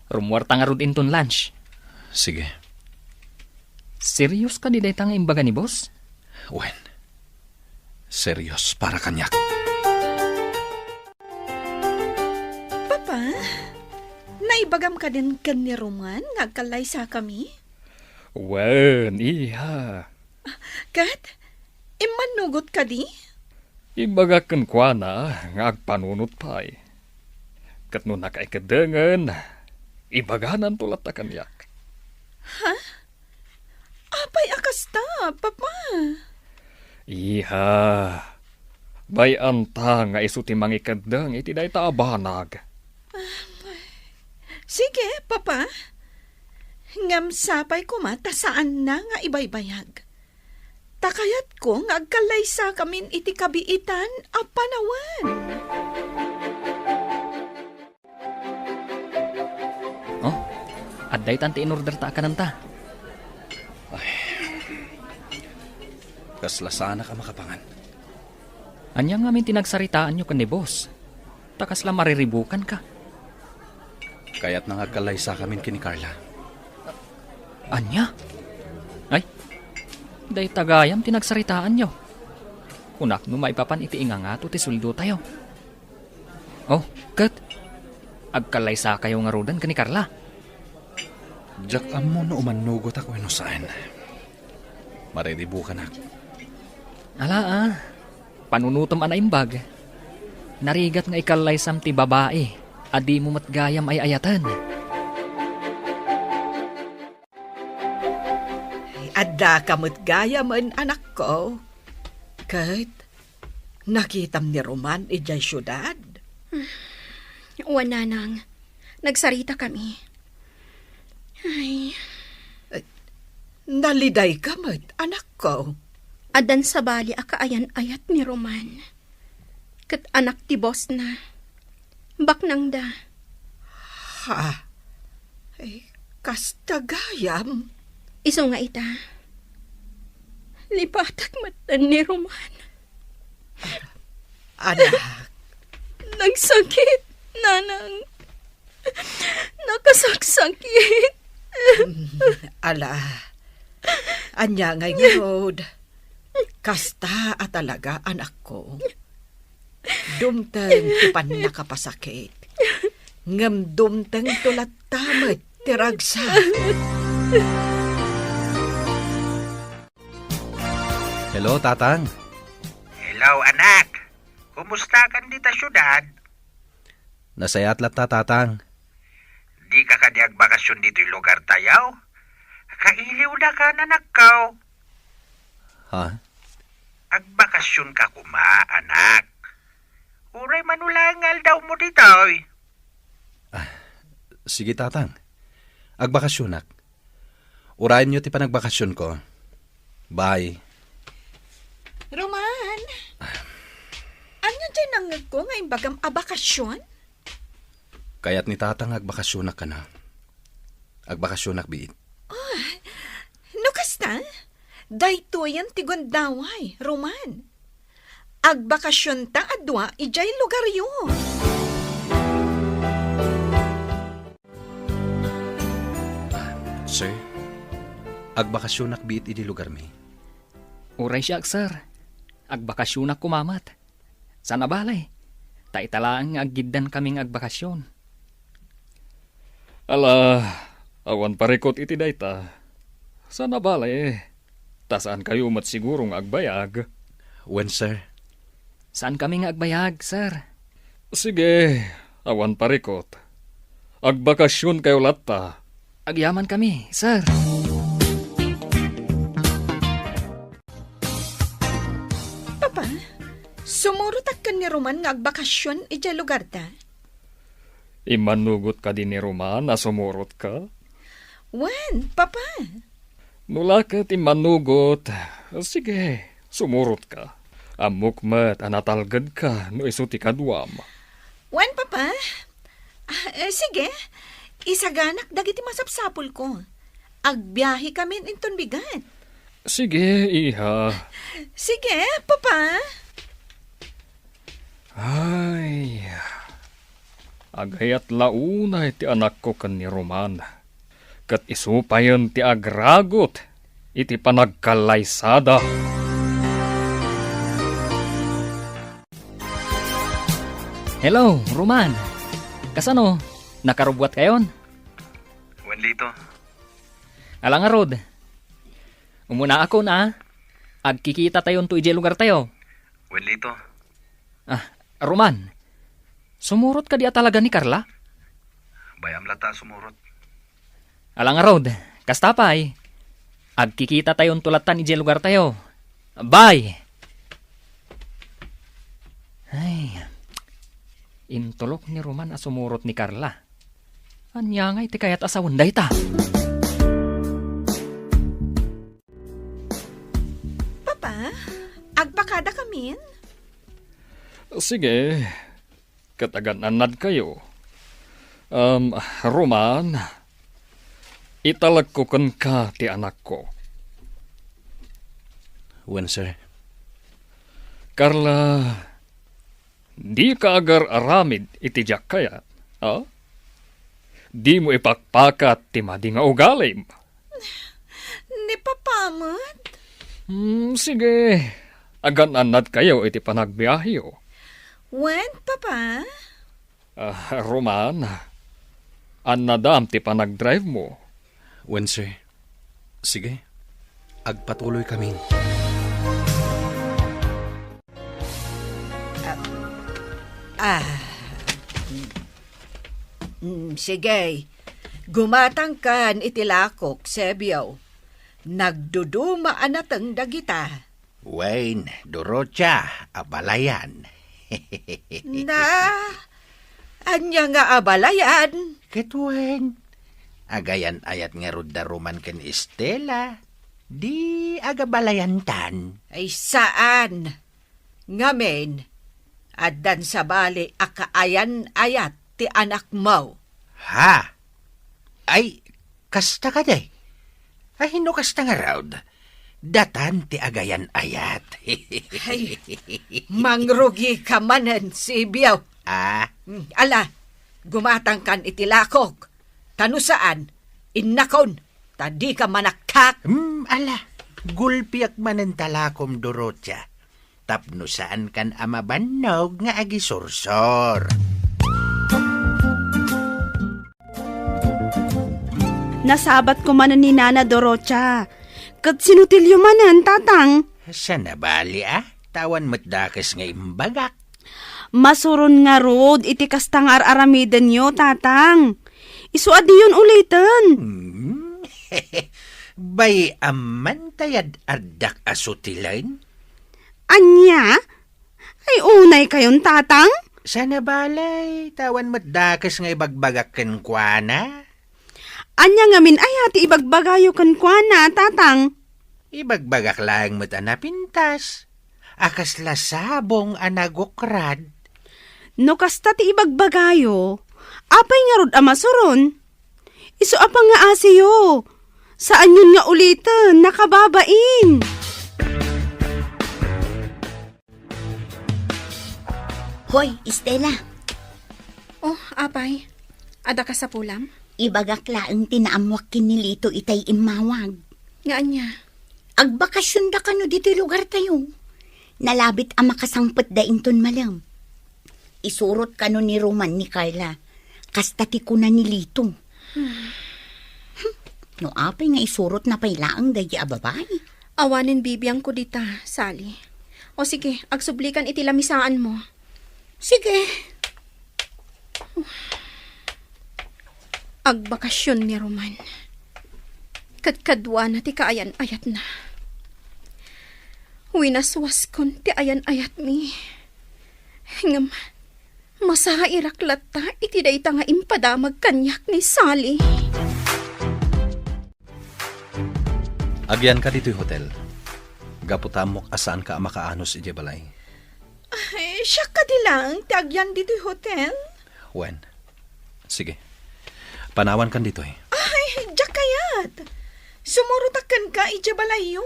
rumuarta nga rod inton lunch. Sige. Serious ka di day tanga imbaga ni boss? Wan. Serious para kanyak. Papa, naibagam ka din kan ni Roman ngagkalay sa kami? Wen, iha. Kat, imanugot ka di? Imbaga kan kwa na, nga agpanunot pa eh. Kat no nakaikadengan, ibaganan tulat na kanyak. Apay akasta, Papa. Iha. Bayan ta nga isu ti mangikadeng iti day ta abanag. Sige, Papa. Ngam sapay ko mata saan na nga ibaybayag. Takayat ko nga agkalay sa kamin iti kabiitan a panawan. Oh, adday tanti in-order ta kananta. Kasla sana ka makapangan. Anya nga min tinagsaritaan nyo kan ni boss. Takasla mariribukan ka. Kaya't nangagkalay sa kamin kini Carla. Anya? Ay, day tagayam tinagsaritaan nyo. Kunak no maipapan iti ingangato ti suldo tayo. Oh, kat. Agkalay sa kayo nga rodan ka ni Carla. Jack amo no umanugot ako ino saan. Mariribukan ako. Ala panunutom ana imbag. Narigat nga ikalay sam ti babae. Adi mo matgayam ay ayatan. Adda kamot gaya man anak ko. Kahit nakitam ni Roman ijay syudad. Uwan nanang, nagsarita kami. Ay, Naliday ka mat, anak ko. adan sa bali akaayan-ayat ni Roman. Kat anak ti boss na. Baknang da. Ha? Ay, kastagayam. Iso nga ita. Lipatak matan ni Roman. Anak, Nagsakit, nanang. Nakasaksakit. ala. Anya ngay ngod. Kasta at talaga, anak ko. Dumteng tipan nakapasakit. Ngam dumteng tulat tamat tiragsa. Hello, Tatang. Hello, anak. Kumusta kan dita syudad? Nasayatlat ta, Tatang. Di ka kadiag bakasyon dito yung lugar tayaw? Kailiw na ka na nakaw. Ha? Agbakasyon ka kuma, anak. Uray manulangal daw mo dito. Sige, Tatang. Agbakasyonak. Urayan nyo ti panagbakasyon ko. Bye. Roman, ano dyan ang ko ngayong bagam abakasyon? Kaya't ni Tatang agbakasyonak ka na. Agbakasyonak biit. No kasta? Dayto yan tigondaway, Roman. Agbakasyon ta adwa, ijay lugar yun. Sir, agbakasyonak biit idi lugar mi. Uray siya, sir. Agbakasyon ako kumamat. Sana balay. Taitalaang aggidan kaming agbakasyon. Ala, awan parikot iti dayta. Sana balay. Tasaan kayo mat sigurong agbayag. When, sir? Saan kaming agbayag, sir? Sige, awan parikot. Agbakasyon kayo latta. Agyaman kami, sir. Papa, sumurutak ka ni Roman nga agbakasyon ijay lugar ta? Imanugot ka din ni Roman na sumurot ka. Wan, Papa. Nulakat imanugot. Sige, sumurot ka. Amukmat anatalgad ka no iso ti kadwam. Wan, Papa. Sige, isaganak dagiti masapsapul ko. Agbiyahe kami inton bigat. Sige, iha. Sige, Papa. Ay, agayat launa iti anak ko kan ni Roman. Kat isupayon ti agragot iti panagkalaysada. Hello, Roman. Kasano? Nakarubwat kayon? Wanlito. Alang nga, Rod. Umuna ako na. Agkikita tayon to ije lugar tayo. Wanlito. Roman. Sumurot ka di talaga ni Carla? Bayam lata sumurot. Alang nga, Rod. Kastapay. Agkikita tayon tulatan ije lugar tayo. Bye! Ay, intulok ni Roman sumurot ni Carla. Anya nga iti kayat asawan day ta. Papa, agpakada kamin? Sige, katagan-anad kayo. Roman, italag ko kan ka ti anak ko. When, sir? Carla, di ka agar aramid iti jak kaya, ha? Di mo ipakpakat ti madi nga ugalim. Ni Papamat? Sige, agan-anad kayo iti panagbiyahiyo. Wan, Papa? Roman, anadam ti panagdrive mo. When, sir? Sige. Agpatuloy kami. Sige, gumatang kan itilakok, Sebyaw. Nagduduma anatang dagita. Wayne, Dorocha, abalayan. Na, Anya nga abalayan. Ketuen. Agayan ayat nga rudaruman ken Estela. Di agabalayantan. Ay saan? Ngamen, addan sa bali akaayan ayat ti anak mo. Ha? Ay, kasta ka day. Ay, hino kasta nga raud. Datan ti agayan ayat. Ay, mangrugi ka manen si Biyaw. Ah, Ala, gumatang kan itilakok. Tano saan? Innakon, tadi ka manakak. ala. Gulpiak manen talakom Dorotya. Tapno saan kan amabannog nga agisursor. Nasabat ko man ni Nana Dorocha. Kat sinutilyo manan, tatang. Sana bali tawan matdakas nga imbagak. Masuron nga rod, iti kastang aramiden nyo, tatang. Isuadi yun ulitin. Bay aman tayad ardak asutilain? Anya? Ay unay kayon, tatang? Sana balay, tawan matdakas nga ibagbagak ken kuana. Anya nga min ay hati ibagbagayo kan kuana, tatang. Ibagbagak lang mat anapintas. Akas lasabong anagokrad. No kasta ti ibagbagayo, apay nga rod amasuron. Iso apang nga asiyo. Saan yun nga ulitin, nakababain. Hoy, Estela, Oh, apay. Ada ka sa pulam? ibagak laeng tinaamwak kinilito itay imawag. Nga anya. Agbakasyon da kano dito lugar tayo. Nalabit ang makasangpet da inton malam. Isurot kano ni Roman ni Carla. Kastati ko na ni Lito. No apay nga isurot na pailaang dahi ababay. Awanin bibiyang ko dita, Sally. O sige, agsublikan iti lamisaan mo. Sige. Agbakasyon ni Roman. Kadkadwa na ti kaayan-ayat na. Winaswas kon ti ayan-ayat mi. Ngam, masairak latta iti dayta nga impadamag kanyak ni Sally. Agyan ka dito'y hotel. Gaputamok asaan ka makaanos iti balay. Ay, siya ka di lang, tagyan dito hotel. Wen. Sige. Panawan kan dito'y. Ay, diyak kayat. Sumurutakan ka, ijabalayo.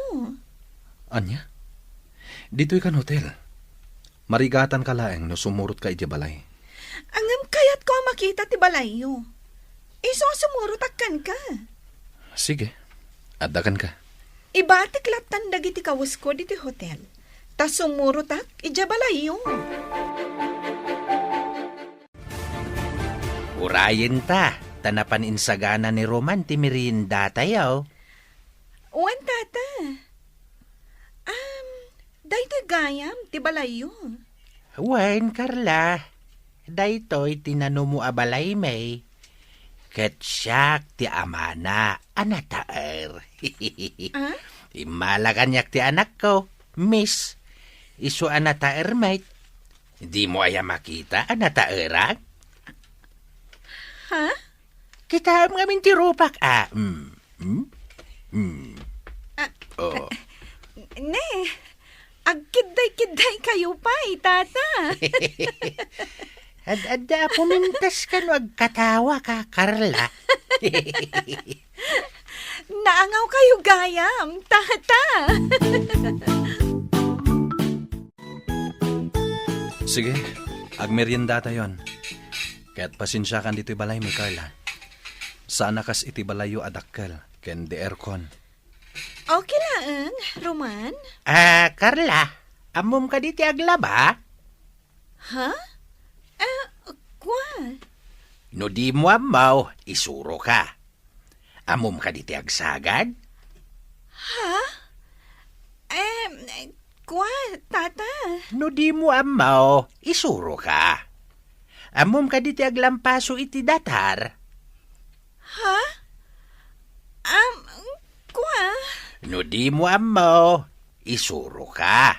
Anya? Dito'y kan hotel. Marigatan ka laeng no sumurot ka iti balay. Angam kayat ko makita ti balayo. Iso sumurutakan ka. Sige. Addakan ka. Ibatik latan dagiti kawus ko dito hotel. Ta sumurutak, ijabalayo. Urayin ta. Tanapan insagana ni Roman ti merienda tayo. Uwan tata. Dayto gayam, ti balayo. Wen, Carla. Daytoy tinano mo abalay may. Ketsak ti amana anataer. Ah? Imalaganyak ti anak ko, miss. Isu anataer mate. Di mo aya makita anataerak? Ha? Kita ngamin ti rupak Oh. Ne, agkiday-kiday kayo pa, tata. Ad-ada pumintas ka no agkatawa ka, Carla. Naangaw kayo gayam, tata. Sige. Agmerienda tayon. Kaya't pasensya kan dito'y balay mi, Carla. Sana kas iti balayo adakkel. Ken de aircon. Okay lang, Roman. Carla, amom ka diti aglaba? Ha? Kwa? No di mo amaw, isuro ka. Amom ka diti agsagad? Ha? Kwa, tata? No di mo amaw, isuro ka. Amom ka diti aglampaso iti datar? Ha? Kwa? No di mo amaw, isuro ka.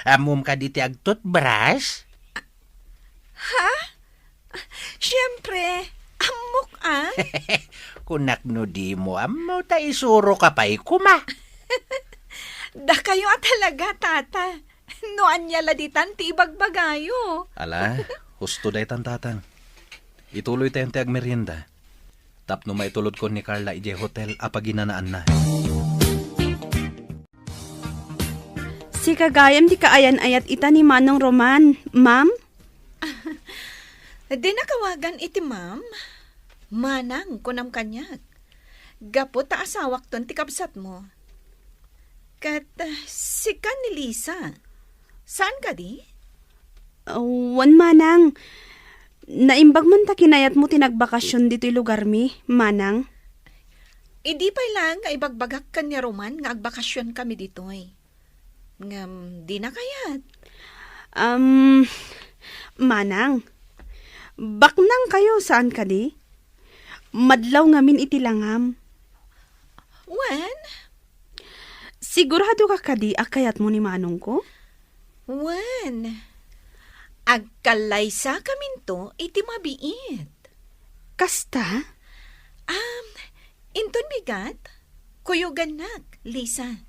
Amom ka diti agtutbrush? Ha? Siyempre, amok Kunak no di mo, amo ta isuro ka pa'y kuma. Da kayo talaga, tata. Noan niya laditan ti ibagbagayo. Ala, husto day tatang. Ituloy tayong ti agmerienda. Tapno maitulod ko ni Carla ije hotel apaginanaan na. Si kagayam di kaayan-ayat ita ni Manong Roman, ma'am? Di nakawagan iti ma'am. Manang kunam kanyag. Gapo ta asawak ton ti kabsat mo. Kat si ka ni Lisa. Saan ka di? Wan manang. Naimbag man ta kinayat mo tinagbakasyon dito'y lugar mi, manang. Idi pa lang nga ibagbagak ka ni Roman nga agbakasyon kami ditoy. Ngam, di na kayat. Manang. Baknang kayo saan ka di? Madlaw ngamin iti langam. Wan? Sigurado ka kadi akayat mo ni manong ko? Wan? Agkalaysa kaminto iti mabiit. Kasta? Inton bigat? Kuyugan nak, Lisa.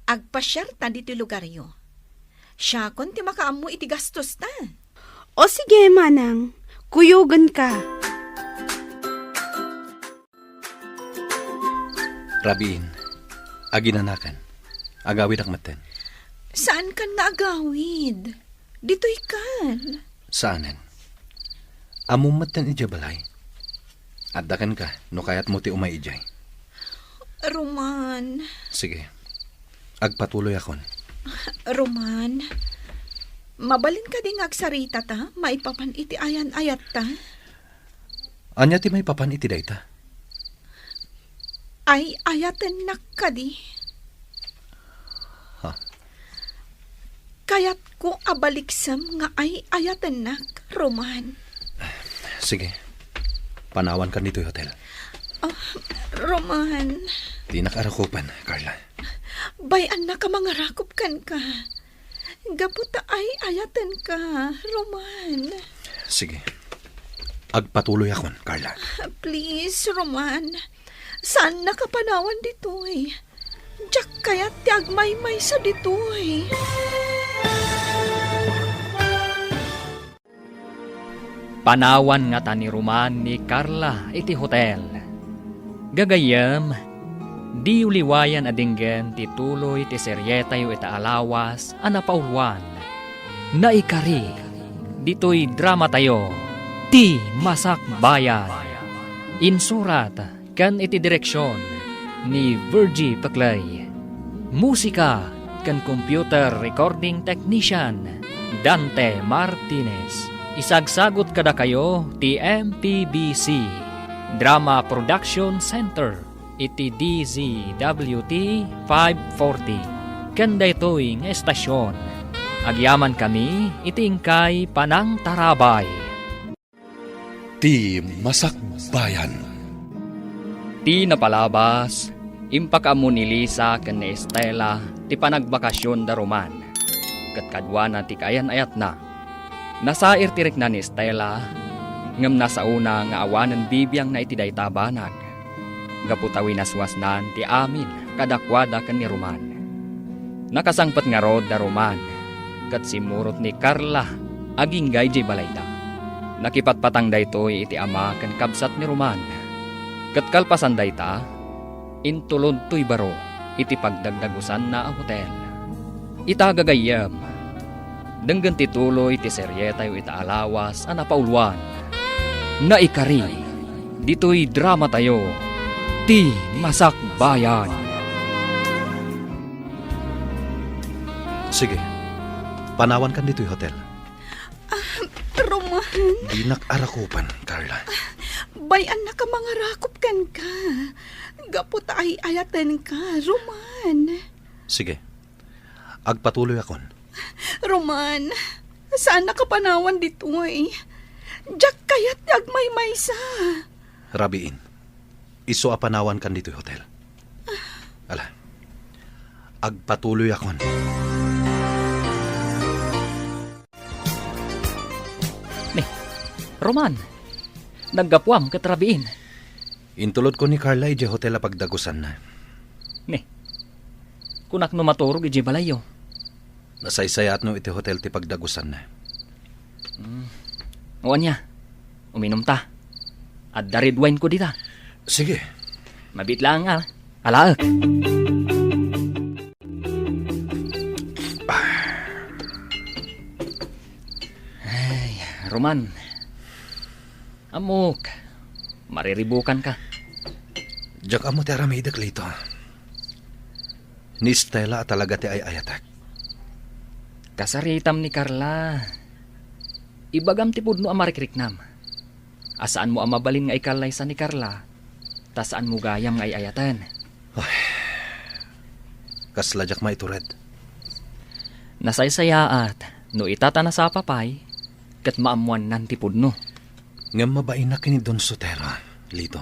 Agpasyar ta dito lugar yo. Siya kon ti makaamu iti gastos ta. O sige, manang. Kuyugan ka. Rabiin, aginanakan. Agawid akmaten. Saan kan nga agawid? Dito'y kan. Saanen? Amumatan ija balay. Addakan ka, no kayat mo ti umay ijay. Roman. Sige, agpatuloy akon. Roman. Mabalin ka ding agsarita ta, maipapan iti ayan-ayat ta. Anya ti may papan iti dayta? Ay ayaten nak ka di. Ha? Kayat ko abaliksam nga ay ayaten nak, Roman. Sige, panawan ka dito'y hotel. Roman. Di nakarakupan, Carla. Bayan na ka mga rakop kan ka. Gaputa ay ayaten ka, Roman. Sige, agpatuloy akon, Carla. Please, Roman. Saan nakapanawan ditoy? Diyak kaya tiagmay-may sa ditoy. Panawan nga ta ni Roman ni Carla iti hotel. Gagayam, di uliwayan adinggen ti tuloy ti seryeta yu ita alawas anapauluan. Naikari, dito'y drama tayo, ti Masak Bayan. Insurat kan iti direksyon ni Virgie Paclay. Musika kan computer recording technician Dante Martinez. Isagsagot kada kayo ti MPBC Drama Production Center iti DZWT 540 kanda ito'y nga estasyon. Agyaman kami iti ingkay Panang Tarabay. Ti Masak Bayan. Ti napalabas, impakamu ni Lisa ken ni Estela ti panagbakasyon da Roman. Ket kadwa na ti kayan-ayat na. Nasair tirik na ni Estela, ngem nasa una nga awanan bibiyang na iti daytabanag. Gaputawi naswasnan ti amin kadakwada ken ni Roman. Nakasangpet nga rod da Roman, ket simurot ni Carla aging gayjay balayda. Nakipatpatang daytoy iti ama ken kabsat ni Roman. Ket kalpasan dayta, intulod to'y baro iti pagdagdagusan na ang hotel. Itagagayam, denggan tituloy ti seryeta yu ita alawas anapauluan. Naikari, dito'y drama tayo, ti Masak Bayan. Sige, panawan kan dito'y hotel. Roman. Di nakarakupan, Carla. Bayan na ka mga rakop kan ka. Gaputa ay ayaten ka, Roman. Sige, agpatuloy akon. Roman, saan nakapanawan ditoy? Diyak kaya't agmay-may sa. Rabiin, iso apanawan kan dito'y hotel. Ala, agpatuloy akon. Roman, Naggapuam katrabiin. Intulod ko ni Carla ije hotel pagdagusan na. Ni, kunak no maturog iji balayo. Nasaysayat no iti hotel ti pagdagusan na. Uwan niya, uminom ta. At darid wine ko dita. Sige. Mabit lang alaak. Ay, Roman. Amok. Mariribukan ka. Diyak amo ti aramidek lito. Ni Stella talaga ti ay ayatak. Kasaritam ni Carla. Ibagam ti pudno amarikriknam. Asaan mo amabalin nga ikalaysa ni Carla? Tasaan mo gayam nga ayatan? Kasladyak maitured. Nasaysayaat, no itata na sa papay, kat maamuan nan ti pudno. Ngam mabain na kini Don Sotera, lito.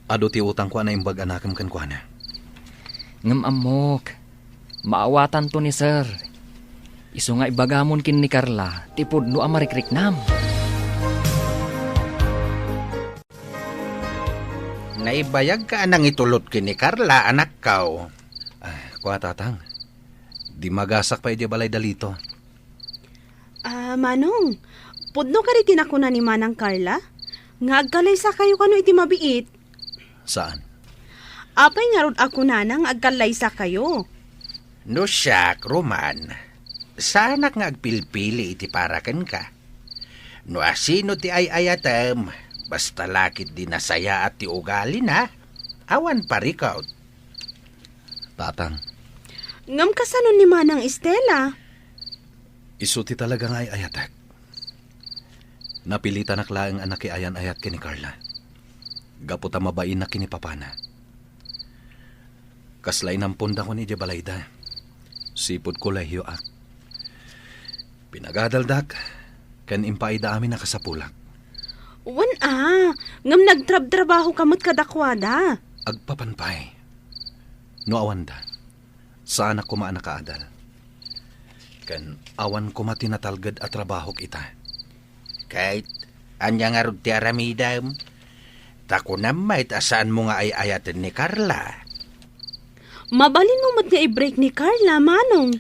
Ado ti utang ko na imbag anakam kan kwa na. Ngam amok, maawatan to ni sir. Iso nga ibagamon kin ni Carla, ti pudno amarikriknam. Naibayag ka anang itulot kini Carla, anak kaw. Kwa tatang. Di magasak pa iti balay dalito. Manong, pudno ka rin tinakuna ni Manang Carla? Nga agkalaysa kayo kano iti mabiit. Saan? Apay nga rod ako nanang agkalaysa kayo. No siyak, Roman. Sanak nga agpilpili iti parakan ka. No asino ti ay ayatem, basta lakit di nasaya at ti ugali na, awan parikaw. Tatang. Ngam kasanon ni Manang Estela. Isuti talaga nga ay ayatak. Napilitan nakla ang anak ayan ayat kini Carla. Gaputa mabain na kini papana. Kaslay ng punda ko ni Jabalayda. Sipod ko lahyo ak. Pinagadaldak, kan impaida amin nakasapulak. Ngam nagtrab-trabaho kamot kadakwada. Agpapanpay. No awanda, saan ako maanakaadal. Kan awan ko matinatalgad at trabaho kita. Kahit anya nga rod ti aramidam, tako namay asaan mo nga ay ayaten ni Carla. Mabalin mo mat nga i-break ni Carla, Manong.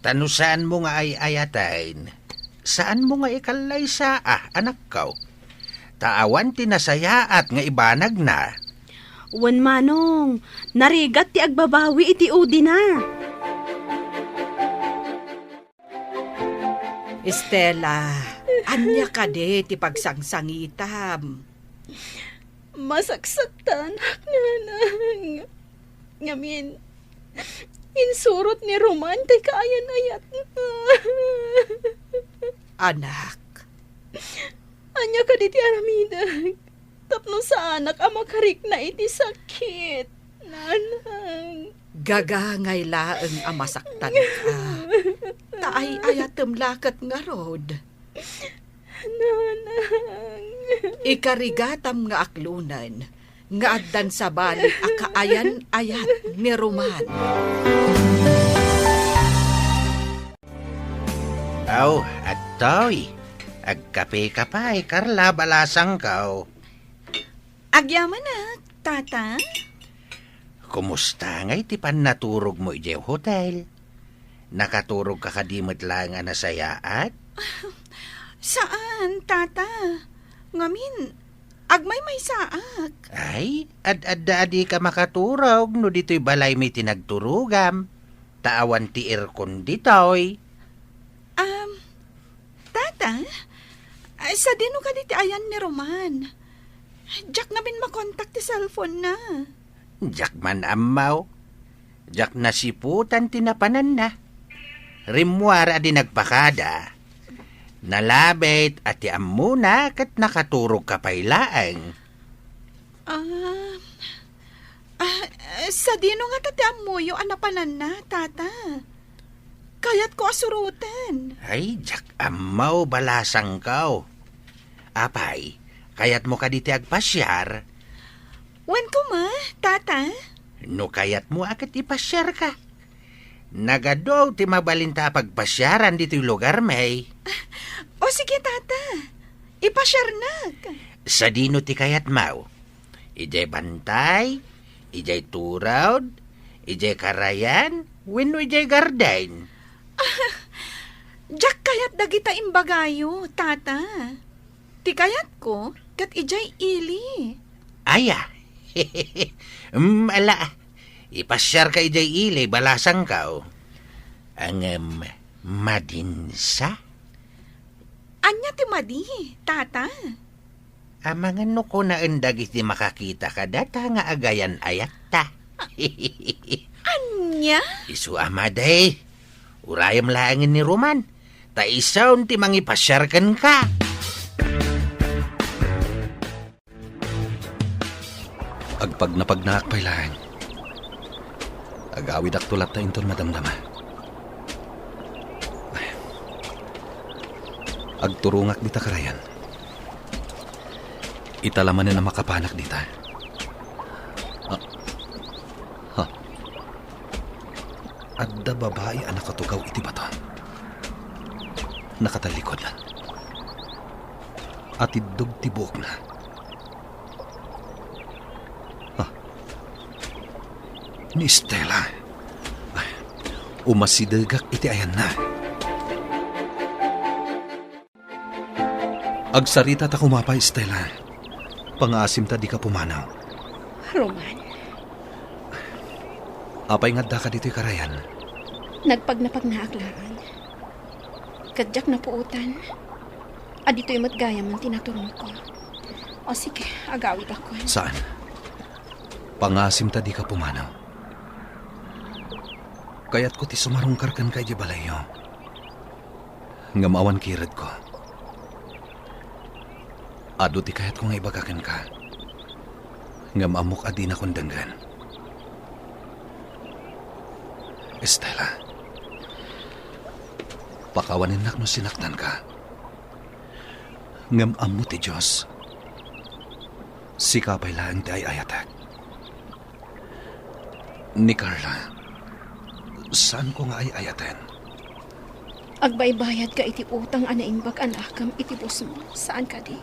Tanusaan mo nga ay ayatain, saan mo nga ikalay sa anak kaw? Taawan tinasayaat nga ibanag na. Wan Manong, narigat ti agbabawi iti udi na. Estela, anya ka de ti pagsangsangitam. Masaksaktan, nanang. Ngamin, insurot ni Roman tay kaayan-ayat. Anak, Anya ka di ti aramidag. Tapno sa anak ang makarik na iti sakit. Nanang. gagangay laeng amasaktan ka. Taay ayatem lakat nga rod. Nanang. Ikarigatam nga aklunan, nga addan sa balik akaayan-ayat ni Roman. Aw, at toy. Agkape ka pa Carla, balasang kaw. Agyaman na, tata. Kumusta nga iti naturog mo iti hotel? Nakaturog ka kadimot lang nga nasayaat? Saan, tata? Ngamin, agmay may saak. Ay, ad-adi ka makaturog no dito'y balay may tinagturugam. Taawan ti irkon ditoy. Tata, sa dino ka diti ayan ni Roman. Jack namin makontak ti cellphone na. Jak man amaw. Jak nasiputan tinapanan na. Rimwar adi nagpakada. Nalabit at ti amuna kat nakaturog ka pailaang. Sa dino nga tati amuyo anapanan na, tata. Kayat ko asurutan. Ay, jak amaw balasang kaw. Apay, kayat mo ka diti agpasyar. Wen ko ma, tata? No kayat mo akat ipasyar ka. Nagadaw ti mabalinta pagpasyaran dito'y lugar may. O sige, tata. Ipasyar na. Sa dino ti kayat mau. Ijay bantay, ijay turawd, ijay karayan, wenno ijay gardain. Jack kayat dagita imbagayo, tata. Ti kayat ko, kat ijay ili. Aya. Ala. Ipasyar ka ijay ili, balasang kao. Ang madinsa? Anya ti madi, tata. Amangan no ko na endag iti makakita ka data nga agayan ayat ta. Anya? Isu amaday. Urayam laangin ni Roman. Ta isaw ti mangipasyarkan ka. Agpag napagnaak pa'y lang. Agawid ak tulat ta inton madamdama. Ay. Agturungak dita karayan. Italaman na makapanak dita. Ha? Adda babae anak katugaw iti bato. Nakatalikod na. At idog tibuok na. Ni Stella. Ay, umasidagak iti ayan na. Agsarita ta kumapay, Stella. Pangasim ta di ka pumanaw. Roman, Apay nga da ka dito'y karayan. nagpagnapag na aklaan. Kadyak na puutan. Adito'y matgaya man tinaturong ko. O sige, agawid ako. Saan? Pangasim ta di ka pumanaw. Kaya't ko ti sumarungkarkan kay di balayo. Ngamawan kirad ko. Ado ti kayat ko nga ibagakan ka. Ngamamok adi na kondanggan. Estela, pakawanin nak no sinaktan ka. Ngamamo ti Diyos. Sikapay lang ti ay ayatak. Ni Carla, saan ko nga ay ayaten? Agbaybayad ka iti utang anaimbag anakam iti bus mo. Saan ka di?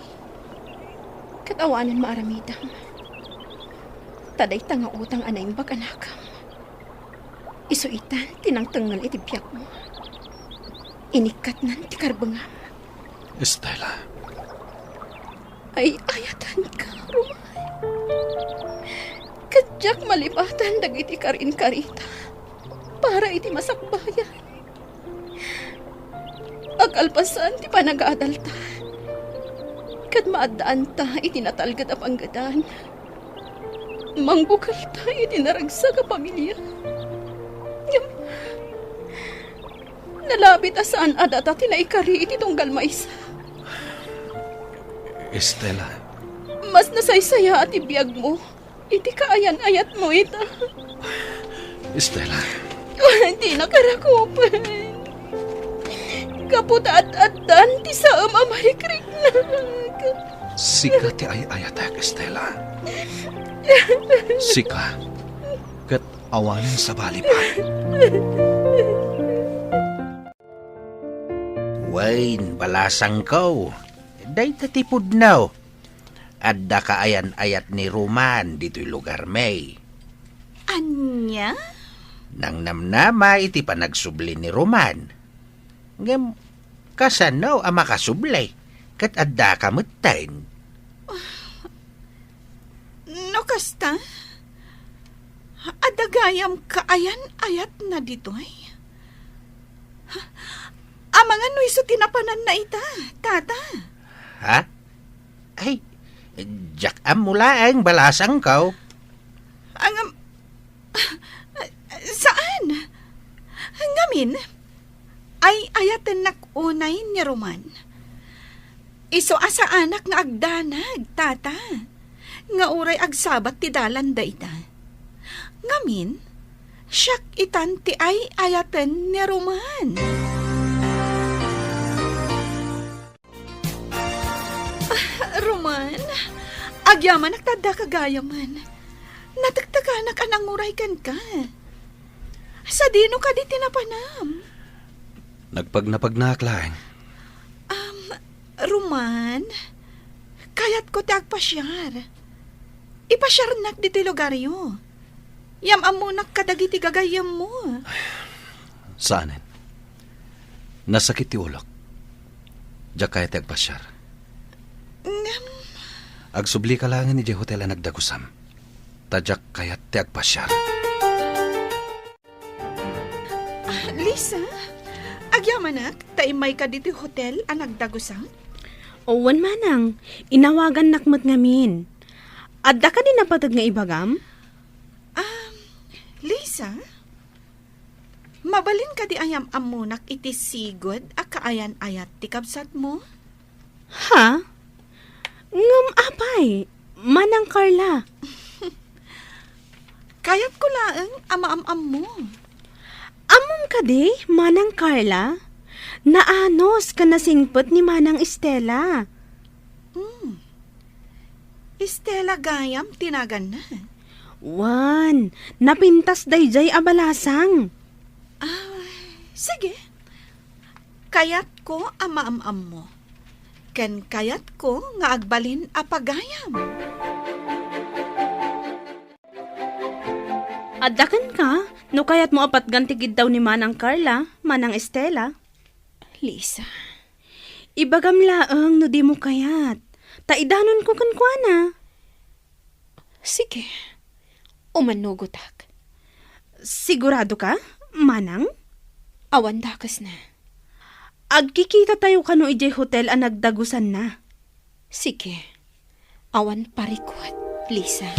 Katawanan maaramidam. Taday tanga utang anaimbag anakam. Isuitan tinangtangal iti biyak mo. Inikat nan ti karbangam. Estela, Ay ayatan ka, Roman. Kadyak malipatan dagiti karin karita. Para iti masakbayan. Agalpasan ti panag-aadalta. Kad maadaan ta iti natalgad a panggadan. Mangbukal ta iti naragsa ka pamilya. Nalabit asaan adata tinaikari iti tunggal maisa. Estela, Mas nasaysaya at ibiyag mo. Iti kaayan-ayat mo ita. Estela, Hindi nakarakupan. Kaputa at ti sa amamayikrik na. sika ti ay ayatak, Estela. Sika, kat awanin sa balipay. Wain, balasang ko. Day tatipod now. Adda ka ayan-ayat ni Roman dito'y lugar may. Anya? Nang namnama iti panagsubli ni Roman. Ngem, kasanaw ang makasublay. Kat adda ka mutain. No kasta? Adagayam kaayan-ayat na ditoy. Amangan no iso tinapanan na ita, tata. Ha? Ay, jak am mula ang balasang kaw. Ang... saan? Ngamin? Ay ayatan nakunay ni Roman. Iso asa anak nga agdanag, tata. Nga uray agsabat ti dalan da ita. Ngamin, siyak itan ti ay ayatan ni Roman. Roman, agyaman nagtada kagayaman. Natagtaganak anang uray kan ka. Sa dino ka di tinapanam. Nagpagnapagnak lang. Roman, kayat ko ti agpasyar. Ipasyar nak dito lugaryo. Yam amunak kadagiti gagayam mo. Saanin? Nasakit ti ulok. Diyak kaya ti agpasyar. Agsubli ka lang ni di hotel ang nagdagusam. Tadyak kaya ti agpasyar. Lisa, agyamanak, taimay ka dito hotel ang nagdagusang? Owan manang, inawagan nakmat ngamin. Adda ka din napatag nga ibagam? Lisa, mabalin ka di ayam amunak iti sigod a kaayan ayat ti kabsat mo? Ha? Ngam apay, manang Carla. Kayat ko laeng ama-am mo. Amom ka di, manang Carla? Naanos ka nasingpot ni manang Estela. Estela Gayam, tinagan na. Wan, napintas dayjay abalasang. Sige. Kayat ko ama-am mo. Ken kayat ko nga agbalin apagayam. Addakan ka, no kayat mo apat gantigid daw ni manang Carla, manang Estela. Lisa, ibagam laeng no di mo kayat. Taidanon ko kankwana. Sige, umanugotak. Sigurado ka, manang? Awan dakas na. Agkikita tayo kano ijay hotel ang nagdagusan na. Sige, awan parikot, Lisa.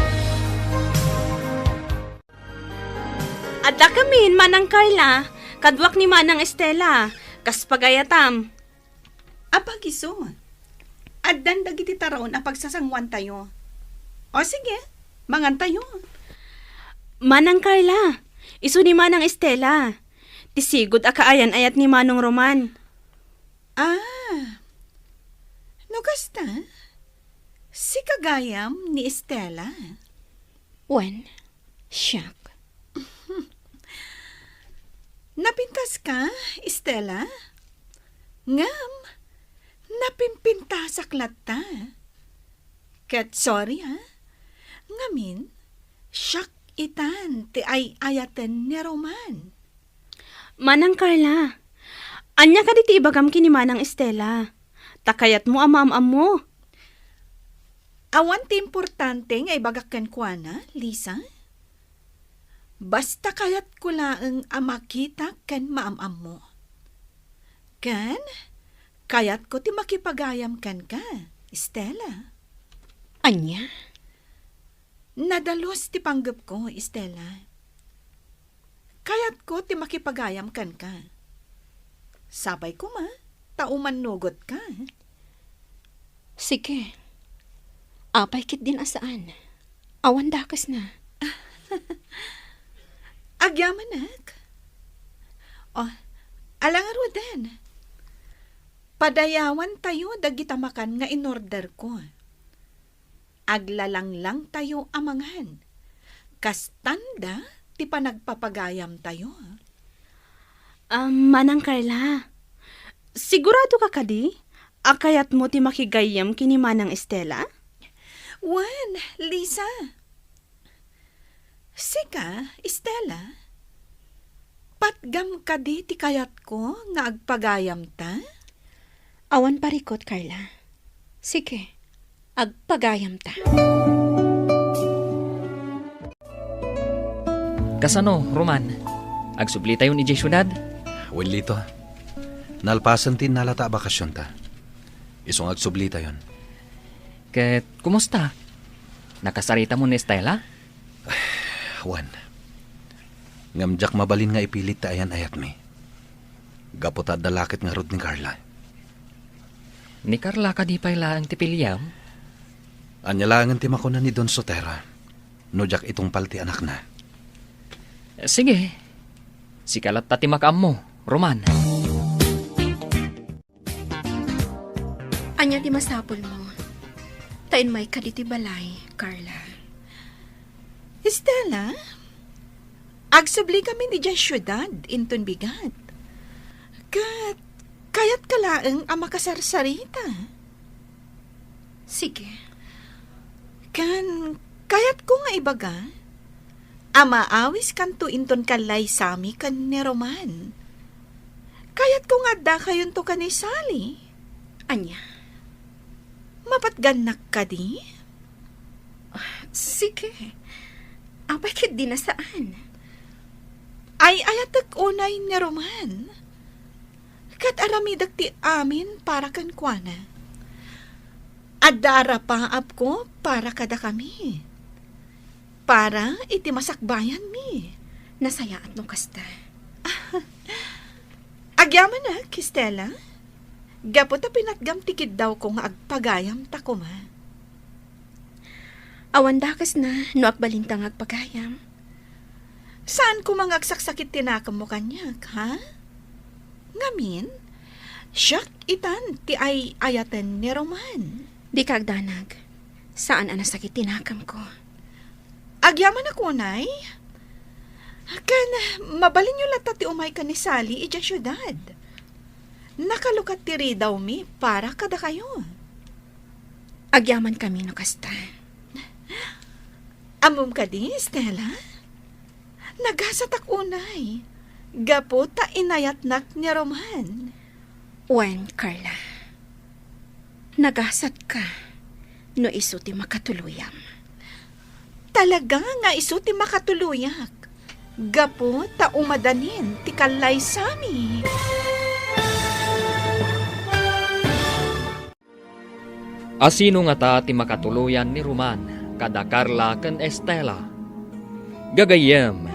Adda kamin, manang Carla. Kadwak ni manang Estela. Kas pagayatam. Apagiso. Addan dagiti taraon a pagsasangwan tayo. O sige, mangan tayo. Manang Carla, iso ni manang Estela. Tisigod a kaayan ayat ni manong Roman. No kasta? Si kagayam ni Estela. Wen, siyak. Napintas ka, Estela? Ngam, napimpintasak lata. Ket sorry ha, ngamin, siyak itan ti ay ayaten ni Roman. Manang Carla, anya ka diti ibagam kini manang Estela. Takayat mo ama-am mo. Awan ti importante nga ibagakan kwa na, Lisa? Basta kayat ko laeng amakita ken maam-am mo. Ken, kayat ko ti makipagayam ken ka, Estela. Anya? Nadalos ti panggap ko, Estela. Kayat ko ti makipagayam ken ka. Sabay ko ma, tauman nugot ka. Sige. Apay kit din asaan. Awan dakas na. Agyamanak. Oh, alangan din. Padayawan tayo dagitamakan nga inorder ko. Aglalang lang tayo amangan. Kastanda, ti panagpapagayam tayo. Manang Carla, sigurado ka kadi? Akayat mo ti makigayam kini manang Estela? Wan, Lisa. Sika, Estela. Patgam ka di ti kayat ko nga agpagayam ta? Awan parikot, Carla. Sige, agpagayam ta. Kasano, Roman? Agsubli tayo ni syudad? Lito. Nalpasan tin nalata bakasyon ta. Isong agsubli tayon. Ket, kumusta? Nakasarita mo ni Estela? Juan. Ngamjak mabalin nga ipilit ta ayan ayat mi. Gapot at dalakit nga rod ni Carla. Ni Carla ka di pala ang tipilyaw? Anyalangan ti makuna ni Don Sotera. Nojak itong palti anak na. Sige. Sikalat tati makam mo, Roman. Anya ti masapol mo. Tayin may kaditi balay, Carla. Estela, agsubli kami ni dyan syudad, inton bigat. Kat, Kayat kalaeng ang makasarsarita. Sige. Kayat ko nga ibaga, ama awis kan tuinton kalay sami kan ni Roman. Kayat ko nga da kayon to kan ni Sally. Anya? Mapatganak ka di? Sige. Abay kit di na saan. Ay ayatak unay ni Roman. Kat aramidak ti amin para kan kuana. Adara paap ko para kada kami. Para iti masakbayan mi. Nasayaan no kasta. Agyaman na, Kistela. Gapot na pinatgam tikid daw kung agpagayam ta ko ma. Awan dakas na no akbalintang agpagayam. Saan ko mga agsaksakit tinakam mo kanya, ha? Ngamin, siyak itan ti ay ayaten ni Roman. Di ka agdanag. Saan ang nasakit tinakam ko? Agyaman ako, nay. Kan, mabalin nyo lata ti umay ka ni Sally ija syudad. Nakalukat ti daw mi para kada kayo. Agyaman kami no kasta. Amom ka di, Stella? Nagasatak unay. Gapo ta inayatnak ni Roman. Wen, Carla. Nagasat ka no iso ti makatuluyam. Talaga nga iso ti makatuluyak. Gapo ta umadanin ti kalay sami. Asino nga ta ti makatuluyan ni Roman kada Carla ken Estela. Gagayem,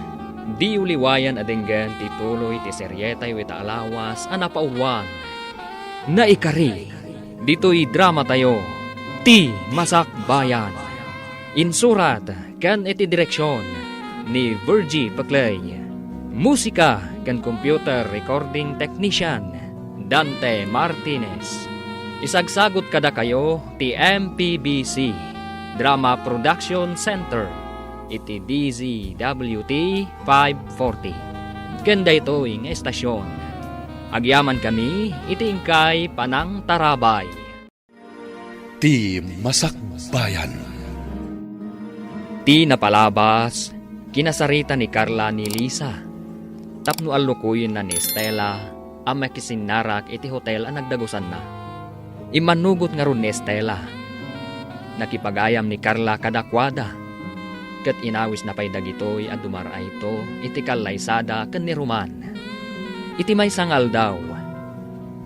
di uliwayan adenggan ti tuloy ti seryetay wita alawas a napauluan. Naikari, dito'y drama tayo, ti Masakbayan. Insurat ken iti direksyon ni Virgie Paclay. Musika ken computer recording technician Dante Martinez. Isagsagot kada kayo ti MPBC Drama Production Center iti DZWT 540. Kenda ito ing estasyon. Agyaman kami iti ingkay Panang Tarabay. Ti Masakbayan. Ti napalabas, kinasarita ni Carla ni Lisa. Tapno alukuyin na ni Estela, ang makisinarak iti hotel ang nagdagusan na. Imanugot nga ron ni Estela. Nakipagayam ni Carla kadakwada. Kat inawis na pay dagitoy at dumara ito, iti kalaysada ken ni Roman. Iti may sangal daw.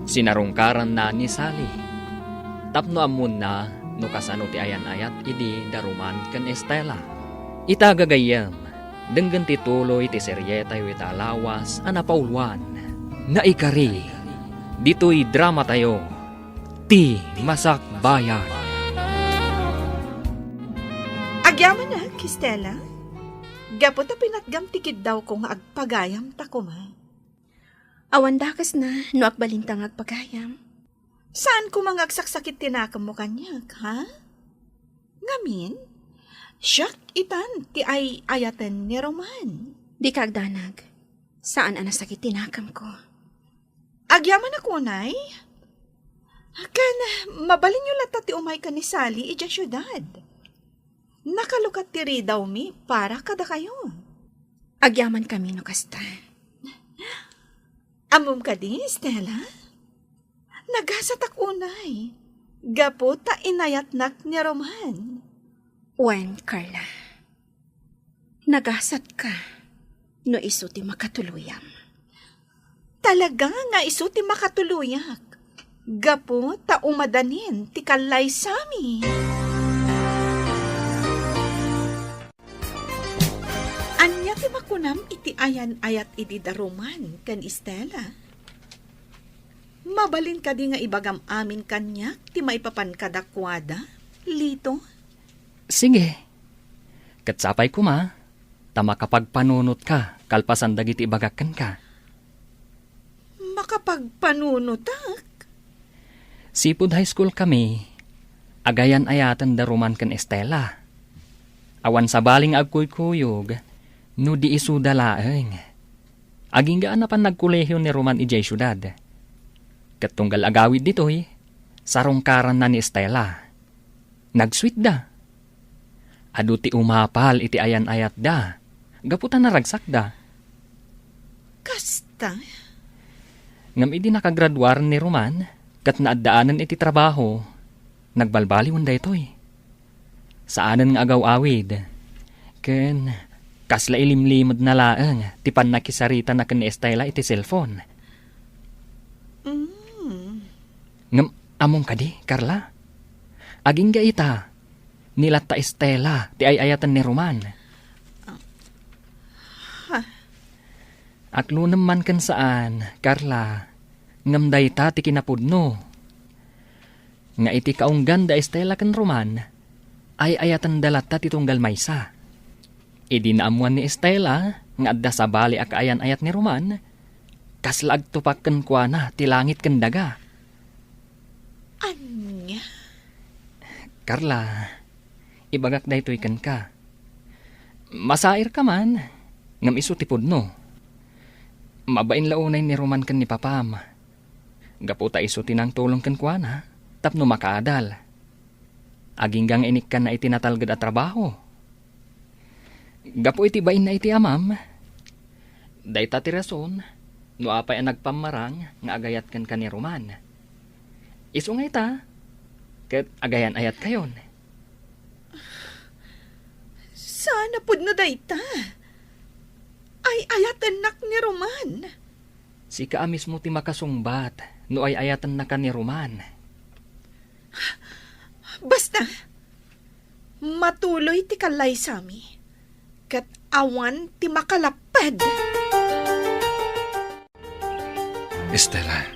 Sinarungkaran na ni Sally. Tapno amun na, no kasano ti ayan-ayat, idi daruman ken Estela. Itagagayam, denggan ti tuloy ti seryeta yu italawas, anapauluan. Naikari, dito'y drama tayo, ti Masakbayan. Agyaman na, Kistela. Gapot na pinatgam tikid daw kung agpagayam ta ko ma. Awan dakas na no akbalintang agpagayam. Saan ko mga agsaksakit tinakam mo kanya, ha? Ngamin, siyak itan ti ay ayaten ni Roman. Di ka agdanag. Saan ang nasakit tinakam ko? Agyaman ako, nay. Kan, mabalin nyo lata ti umay ka ni Sally ija syudad. Nakalukat ti daw mi para kada kayo. Agyaman kami no kasta. Amom ka di, Stella? Nagasatak unay. Gapo ta inayatnak ni Roman. Wen, Carla. Nagasat ka no iso ti makatuluyam. Talaga nga iso ti makatuluyak. Gapo ta umadanin ti kalay sami. Anya ti makunam iti ayan-ayat iti daruman kan Estela. Mabalin ka di nga ibagam amin kanyak ti maipapan kadakwada, Lito. Sige. Katsapay ko ma, tama kapag panunot ka, kalpasan dagiti ibagakan ka. Makapagpanunutak. Sipud high school kami, agayan ayatan daruman kan Estela. Awan sa baling agkuy-kuyog, no di isu dalaeng. Aging gaan na pan nagkulehiyo ni Roman ijay syudad. Katunggal agawid ditoy, sarongkaran na ni Estela. Nagsweet da. Adu ti umapal iti ayan-ayat da. Gaputan na ragsak da. Kasta? Ngam idi nakagraduar ni Roman, kat naadaanan iti trabaho, nagbalbaliwan da itoy. Saanan nga agaw-awid. Ken, kasla ilimlimod na laang, tipan nakisarita na ken ni Estela iti cellphone. Ngam, among kadi, Carla. Aging gaita, nilata Estela, ti ayayatan ni Roman. Aklo naman kan saan, Carla, ngam dayta ti kinapudno. Nga iti kaunggan da Estela kan Roman, ay ayatan dalata ti tunggal maysa. Idi naamuan ni Estela, nga adda sa bali akaayan ayat ni Roman, kaslag tupak ken kuana ti langit ken daga. Anya? Carla, ibagak daytoy ken ka. Masair ka man, ngam isu ti pudno. Mabain launay ni Roman ken ni Papam. Gaputa isu tinang tulong ken kuana, tapno makaadal. Aginggang inik kan na itinatalgad at trabaho. Gapu iti bain na iti amam. Dayta ti rason, no apay ang nagpamarang nga agayat kan ni Roman. Isu nga ita, ket agayan ayat kayon. Sana pud no dayta. Ay ayatan nak ni Roman. Si ka mismo ti makasungbat, no ay ayatan na ka ni Roman. Basta, matuloy ti kalay sami. Kat awan ti makalapad. Estela,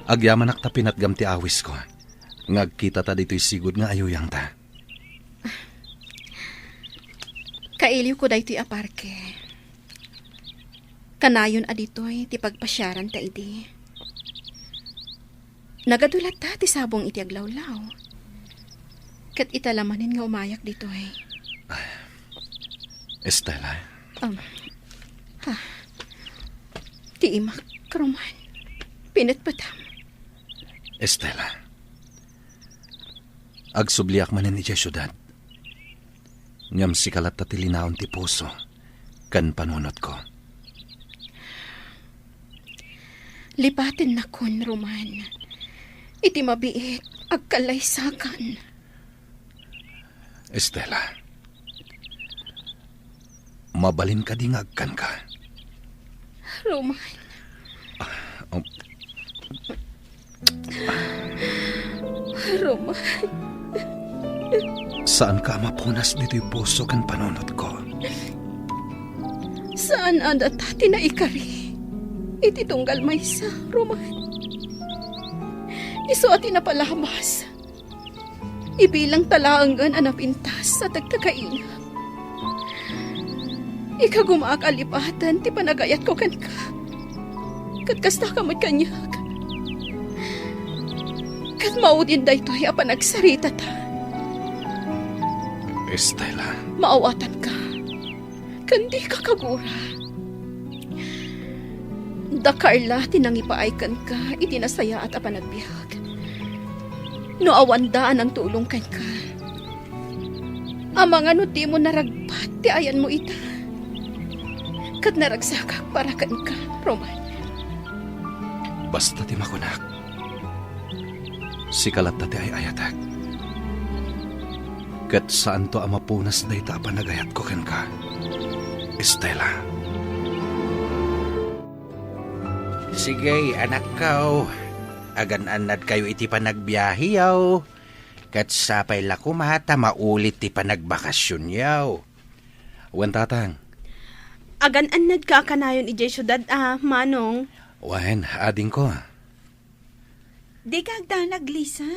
agyaman ak tapinat gam ti awis ko. Ngagkita ta dito'y sigud nga ayuyang ta. Kailiw ko daytoy aparke. Kanayon aditoy ti pagpasyaran ta idi. Nagadulat ta ti sabong iti aglawlaw. Kat italamanin nga umayak ditoy. Estela, Ti imak, Roman. Pinatpatam. Estela. Agsubliak manin iti syudad. Ngam sikalat ta tilinaon ti puso, kan panunot ko. Lipatin na kon, Roman. Iti mabiit, agkalaysakan. Estela, mabalin ka di ngagkan ka. Roman. Roman. Saan ka mapunas dito'y puso kan panunot ko? Saan anda tati na ikari? Iti tunggal maysa, Roman. Isu ati na palabas. Ibilang talaangan anapintas sa tagtagaina. Ika gumakalipatan ti panagayat ko kan ka. Katkasta ka magkanyak. Kat maudin da ito'y apanagsarita ta. Estela. Maawatan ka. Kandi ka kagura. Da Carla, tinangipaaykan ka, itinasaya at apanagbiag. No awandaan ang tulong kan ka. Amang ano di mo naragpat, ti ayan mo ita. Kat naragsakak para kan ka, Roman. Basta ti makunak. Sikalat ta ti ay ayatak. Kat saan to amapunas na ita panagayat ko kan ka. Estela. Sige, anak ko. Agan-anad kayo iti panagbiyahe yaw. Kat sapay la kumata maulit ti panagbakasyon yaw. Wan tatang. Agan-anad ka kanayon ijay syudad manong. Wan, ading ko. Di ka agdanag, Lisa.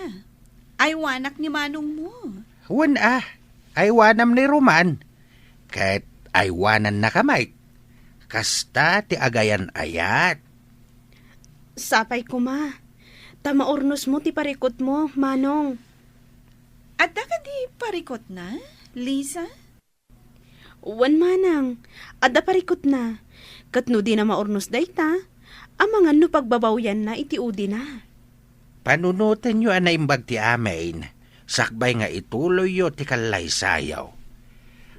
Ay wanak ni manong mo. Wan ay wanam ni Roman. Kat ay wanan na kamay. Kasta ti agayan ayat. Sapay ko ma. Tamaurnos mo ti parikot mo, manong. At ka di parikot na, Lisa? Wan manang. Adda parikot na. Katno di na maurnos dayta. Amangan no pagbabawyan na iti udi na. panunutan nyo ana imbag ti amin. Sakbay nga ituloy yo ti kalay sayaw.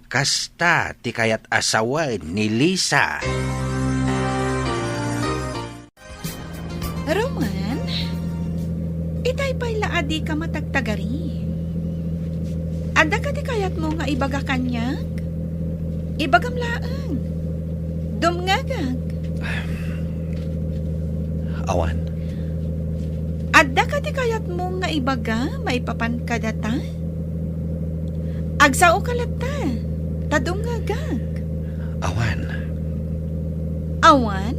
Kasta ti kayat asawan ni Lisa. Roman, itay pa'y laadi ka matagtagari. Ada ka ti kayat mo nga ibaga kanyag? Ibagam laang. Dumngagag. Awan, Ada ka ti kayat mo nga ibaga may papan kadata? Agsao kalata. Tadungagag. awan. Awan?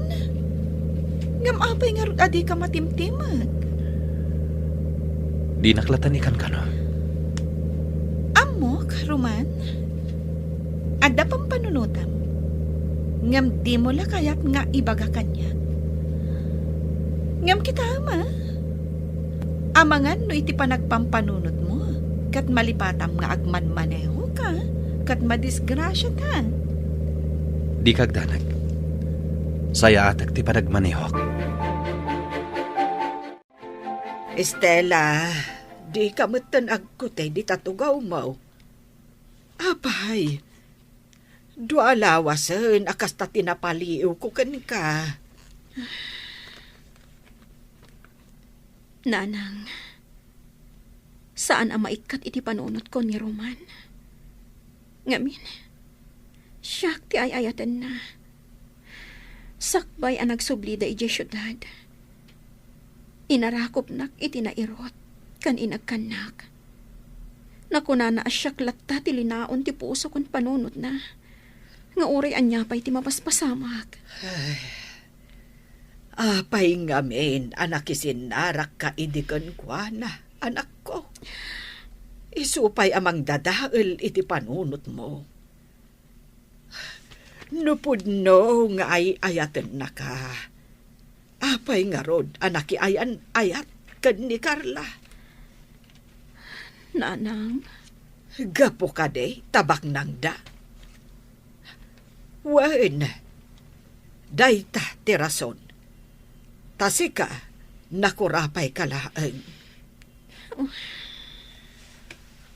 Ngamapay nga rod adi ka matimtimag. Di naklatan ikan ka no? Amok, Roman. Ada pang panunutam. Ngam di mo la kayat nga ibaga kanya. Ngam kita ama. Amangan no iti panagpampanunot mo. Kat malipatam nga agmanmaneho ka. Kat madisgrasya ta. Di kagdanag. Saya atak ti panagmanihok. Estela, di ka matan agkutay di tatugaw mo. Apay, dua lawasan akas ta tinapaliw ko kan ka. Nanang, saan ang maikat iti panunot ko ni Roman? Ngamin, siyak ti ayayatan na. Sakbay ang nagsublida iti syudad. Inarakop nak iti nairot, kan inagkanak. Nakunana asyak latta ti linaon ti puso kon panunot na. Nga oray anyapay ti mapaspasamak. Apay ngamin, anak isinarak ka idikan kwa na, anak ko. Isupay amang dadael iti panunot mo. Nupudno nga ay ayatan na ka. Apay nga rod, anak ayan ayat kan ni Carla. Nanang, Gapo ka de, tabak nang da. Wen, dayta tirason. Tasika, nakurapay kalaan.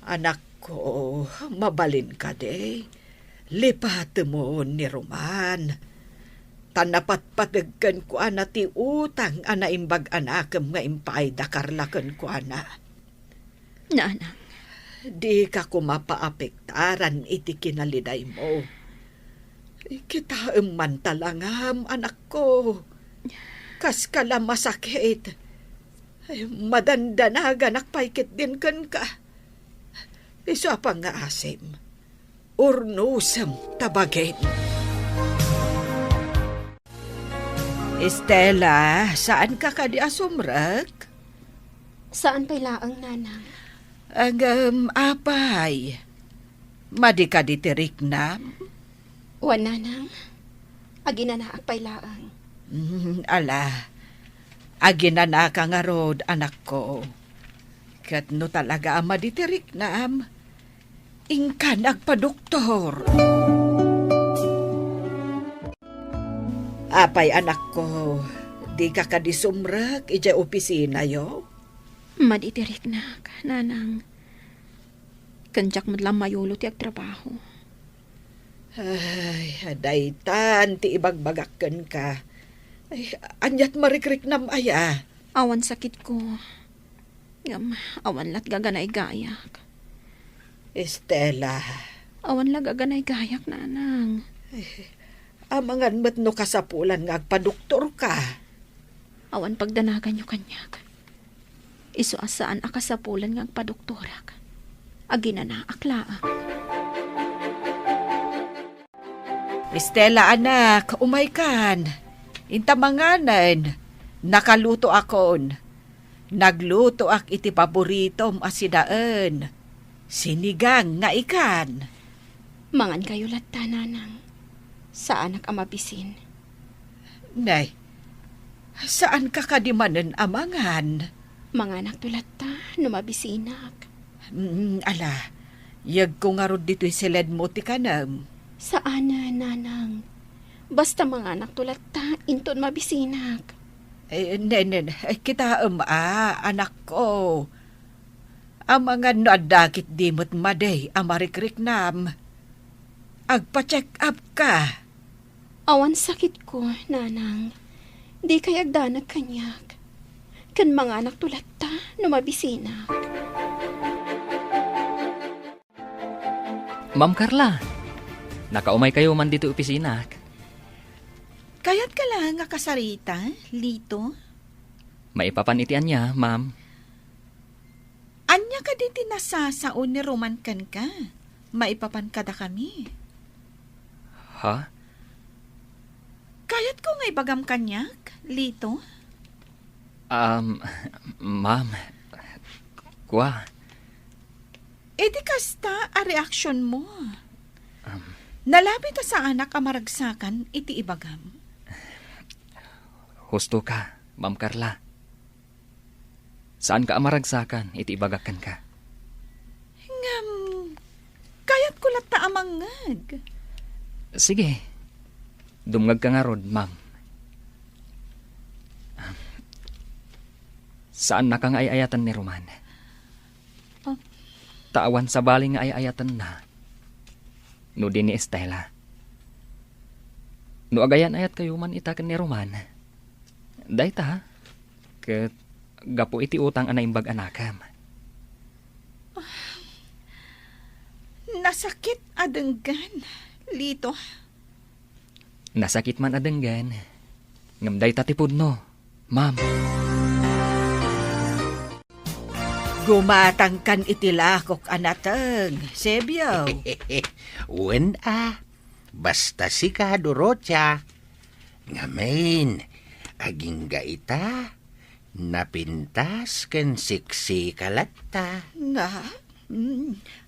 Anak ko, mabalin ka de. Lipat mo ni Roman. Tanapat-patagkan ko ana ti utang ana imbag anakam nga impay da karlakan ko ana. nanang, Di ka kumapaapektaran iti kinaliday mo. Kita man talangam, anak ko. Kas kala masakit. Madandanagan nakpaikit din kan ka. Iso pa nga asim. Urnusam tabagin. Estela, saan ka di asumrag? saan pa'y laang nanang? Apay. Madi ka di tirik na? Wan nanang, aginanaak pa'y laang. Ala, aginana ka nga rod, anak ko. Kat no talaga ama di tirik na ingka nagpa-doktor. Apay anak ko, di ka kadisumrag, ija opisina yo? Maditirik na, nanang. Kanjak madlang mayulo ti agtrabaho. Ay, daytan, ti ibagbagakan ka. Ay, anyat marikrik nam aya. Awan sakit ko. Ngam, awan lat gaganay gayak. Estela, Awan la gaganay gayak, nanang. amangan met no kasapulan nga agpa-doktor ka. Awan pagdanagan nyo kanyak. Isu asaan akasapulan nga agpa-doktorak. Aginana aklaang. Estela anak, umay kan. Intamanganan, nakaluto akon. Nagluto ak iti paboritom asidaan. Sinigang nga ikan. Mangan kayo latta, nanang. Saan ak amabisin? Nay, saan ka kadimanan amangan? Manganak tulatta, numabisinak. Ala, yag ko nga rod dito'y siled mo ti kanam. Saan na, nanang? Basta manganak tulatta, inton mabisinak. Nenen, kita anak ko. Ang mga nadakit dimot maday, amarikrik-nam. Agpa-check up ka. Awan sakit ko, nanang. Di kay agdanag kanyak. Kan mga anak tulad ta, numabisina. Ma'am Carla, nakaumay kayo man dito opisina. Kayat ka lang nga kasarita, Lito. Maipapanitian niya, ma'am. Anya ka di tinasasaon ni Roman kan ka. Maipapan kada kami. Ha? Kayat ko nga ibagam kanyak, Lito. Ma'am. Kwa. Di kasta a reaksyon mo. Nalabi ta sa anak amaragsakan iti ibagam. Husto ka, Ma'am Carla. Saan ka amaragsakan, iti ibagakan ka? Ngam, kayat ko lata amangag. Sige. Dumngag ka nga rod, ma'am. Saan na kang ayayatan ni Roman? Oh. Tawan sa baling nga ayayatan na. No din ni Estela. No agayan ayat kayo man itakan ni Roman. Dayta, ket gapo iti utang anaimbag anakam. Nasakit adenggan, Lito. Nasakit man adenggan. Ngamday tatipod no, ma'am. Gumatang kan itilakok anateng, Sebyaw. Wen basta si ka, Dorocha. Ngamen, aging gaita, napintas ken siksi kalatta.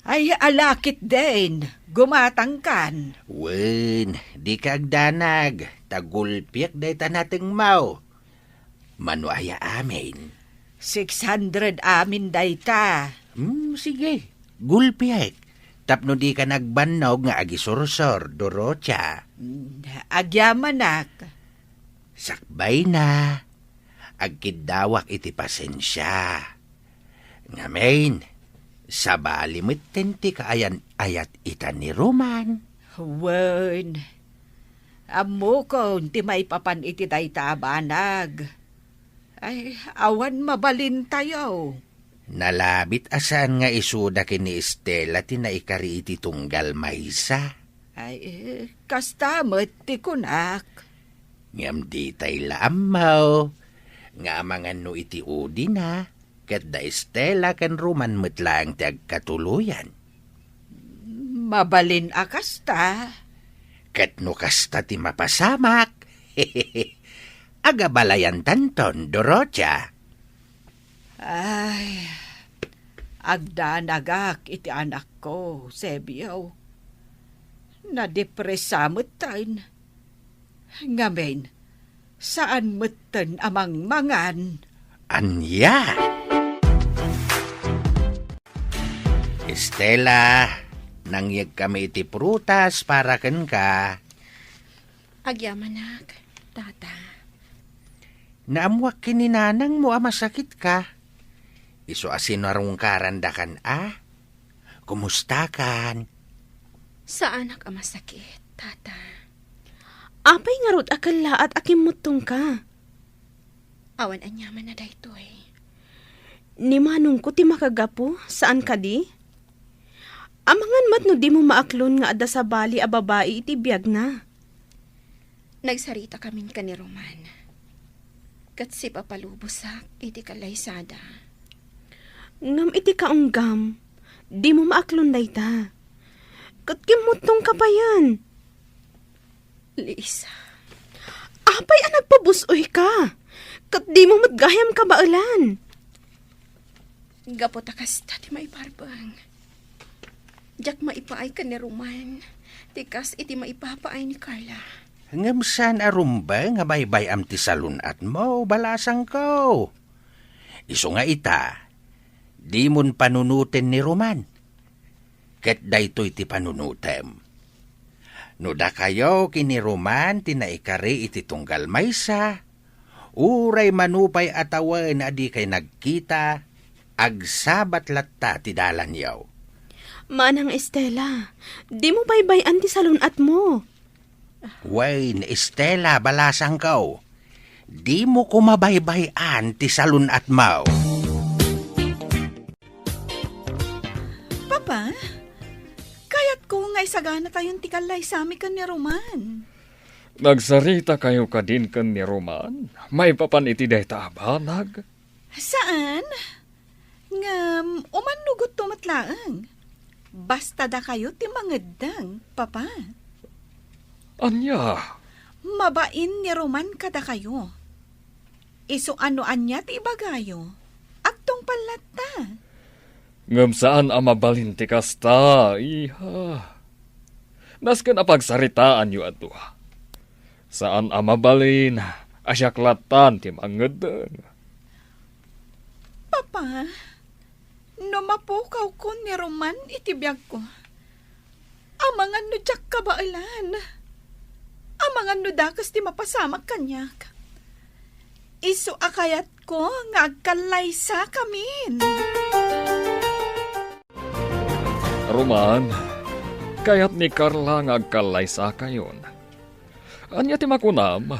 Ay alakit din, gumatang kan. Wen, di ka agdanag, tagulpiak day tanateng mau. Mano aya amin. 600 amin dayta. Sige, gulpiak. Tapno di ka nagbannog nga agisursor, Dorocha. Agyamanak. Sakbay na. Agkidawak iti pasensya. Ngamen, sa balimit tenti kaayan ayat ita ni Roman. Wen, amo ko ti may papan iti dayta abanag. Ay, awan mabalin tayo. Nalabit asan nga isuda kini Estela tinaikari iti tunggal maysa. Ay, kastamot ti kunak. Ngam di tay laamaw. Nga amangan no iti udi na. Kat da Estela kan Roman metlang ti agkatuluyan. Mabalin akasta. Kat no kasta ti mapasamak. Agabalayan tanton, Dorocha. Ay, agdanagak iti anak ko, Sebyaw. Nadepresamot tayo. Ngamen, saan mutten amang mangan? Anya? Estela, nangyag kami iti prutas para ken ka. Agyamanak, tata. Naamwak kininanang mo masakit ka. Iso asinarong karandakan Kumusta kan? Sa anak masakit, tata. Apay nga rod akala at akimutong ka. Awan anyaman na daytoy. Ni manong ko ti makagapo, saan ka di? Amangan mat no di mo maaklon nga adda sa bali a babae iti biyag na. Nagsarita kamin ka ni Roman. Kat si papalubusak iti kalaysada. Ngam iti kaunggam, di mo maaklon dayta. Kat kimutong ka pa yan. Lisa, apay ang nagpabusoy ka. Kat di mo matgayam ka baalan. Gapotakas tati may barbang. Jak maipaay ka ni Roman. Tikas iti maipapaay ni Carla. Ngam saan arumba nga baybay am ti salunat mo, balasang ko. Iso nga ita, di mon panunutin ni Roman. Ket daytoy ti panunutem. No da kayo kini Roman tinaikari iti tunggal maysa, Uray manupay atawan adi kay nagkita, agsabat latta ti dalan yaw. Manang Estela, di mo baybayan ti salunat mo. Way, ni Estela, balasang kaw. Di mo ko mabaybayan ti salun at mau. Papa, kayat ko nga isagana tayong tikalay sami kan ni Roman. Nagsarita kayo ka din kan ni Roman. May papan iti day tabanag. Saan? Umanugot tumatlaang. Basta da kayo ti mangedang, Papa. Anya, Mabain ni Roman kada kayo. Iso ano anya ti ibagayo. Agtong palata. ngam saan amabalin ti kasta, iha. Nasken apagsaritaan yu ato. Saan amabalin, asyaklatan ti mangedeng. Papa, no mapukaw ko ni Roman itibiyag ko. Amangan no jak kabailan. Amangan no dakas ti mapasamak kanyak. Isu akayat ko nga agkalaysa kamin. Roman, kayat ni Carla nga agkalaysa kayon. Anya ti makunam?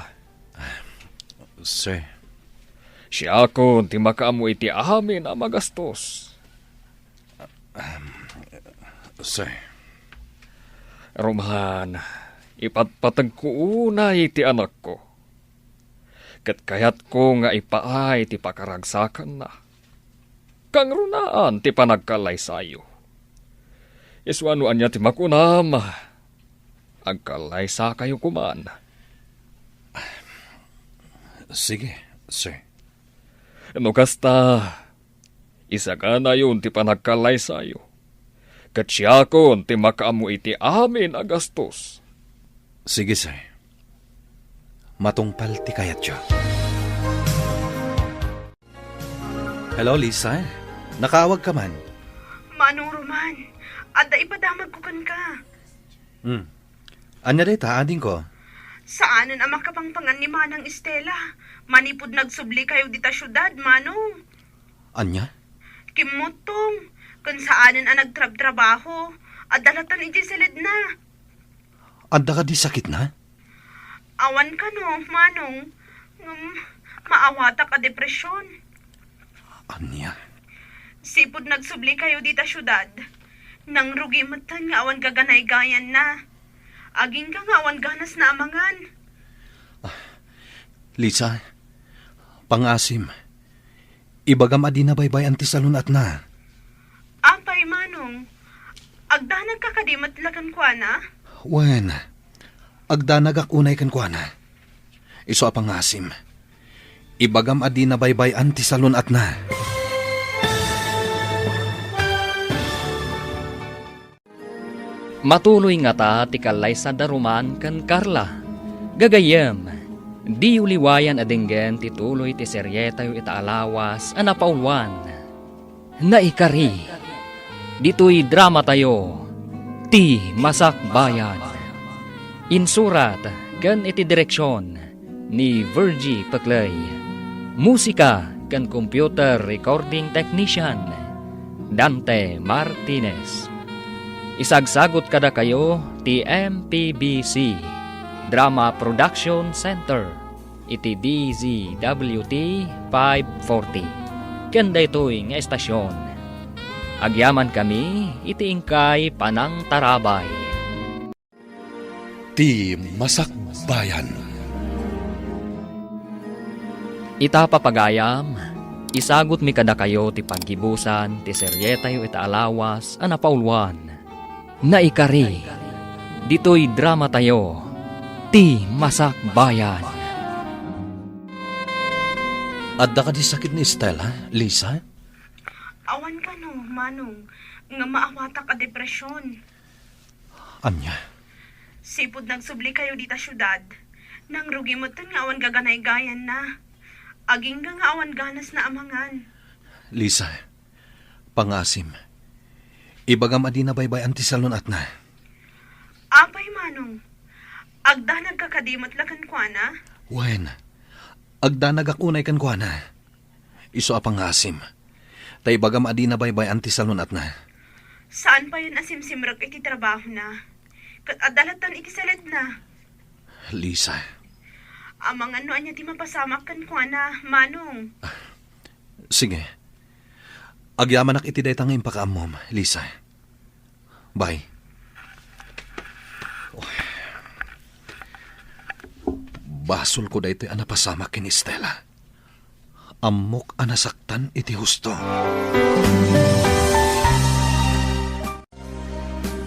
Sir, Siya kon ti makaamu iti amin a magastos. sir. Roman, ipatpatag ko una iti anak ko. Kat kayat ko nga ipaay ti pakaragsakan na. Kang runaan ti panagkalay sayo. Iswano anya ti makunam. Agkalay sa kayo kuman. Sige, sir. No kasta, isa ka na yun ti panagkalay sayo. Kat siya kon ti makaamu iti amin agastos. Sige, sir. Matungpal ti kayat siya. Hello, Lisa. Nakawag ka man. Manong Roman, adda ipadamag ko kan ka. Anya dita, ading ko. Saanan ang makapangpangan ni Manang Estela? Manipod nagsubli kayo dita syudad, Manong. Anya? Kimutong, kung saanan ang nagtrab-trabaho, at dalatan ijisilid na. Anda ka di sakit na? Awan ka no, Manong. Maawata ka depresyon. Anya? Sipod nagsubli kayo dita syudad. Nang rugi matan nga awan gaganay-gayan na. Aging ka nga awan ganas na amangan. Lisa, pangasim. Ibagam adi na baybay anti salunat na. Apay, Manong. Agdanag ka kadimat lakan kwa na? Wen, agdanagak unay kan kwa na. Iso a pangasim. Ibagam adi na baybay anti salunat na. Matuloy nga ta ti kalay sa daruman kan Carla. Gagayem, di uliwayan adenggen ti tuloy ti seryeta yu itaalawas a napaulwan. Naikari, dito'y drama tayo, ti Masakbayan. Insurat kan iti direksyon ni Virgie Paclay. Musika kan computer recording technician Dante Martinez. Isagsagot kada kayo ti MPBC Drama Production Center iti DZWT 540. Kanda ito'y nga estasyon. Agyaman kami iti ingkay Panang Tarabay. Ti Masakbayan. Ita papagayam, isagot mi kada kayo ti paggibusan ti seryeta yu itaalawas a napaulwan. Naikari, dito'y drama tayo, ti Masakbayan. Adda ka di sakit ni Estela, Lisa? Awan ka no, Manong. Nga maawata ka depresyon. Anya? Sipod nagsubli kayo dita syudad. Nang rugi mo tan nga awan gaganay-gayan na. Aging nga awan ganas na amangan. Lisa, pangasim. Ibagam adi na baybay anti salunat na. Apay, Manong. Agdanag ka kadimat lakan kwa na? Wen, Agdanag akunay kan kuana. Iso apang asim. Tay bagam adi na baybay anti salon at na. Saan pa yun asimsimrag iti trabaho na? Kat adalatan iti salad na. Lisa, Amang ano anya ti mapasamak kan ko na, manong. sige. Agyamanak iti day tanging pakaamom, Lisa. Bye. Basol ko daytoy anapasamak kin Estela. Amok anasaktan iti husto.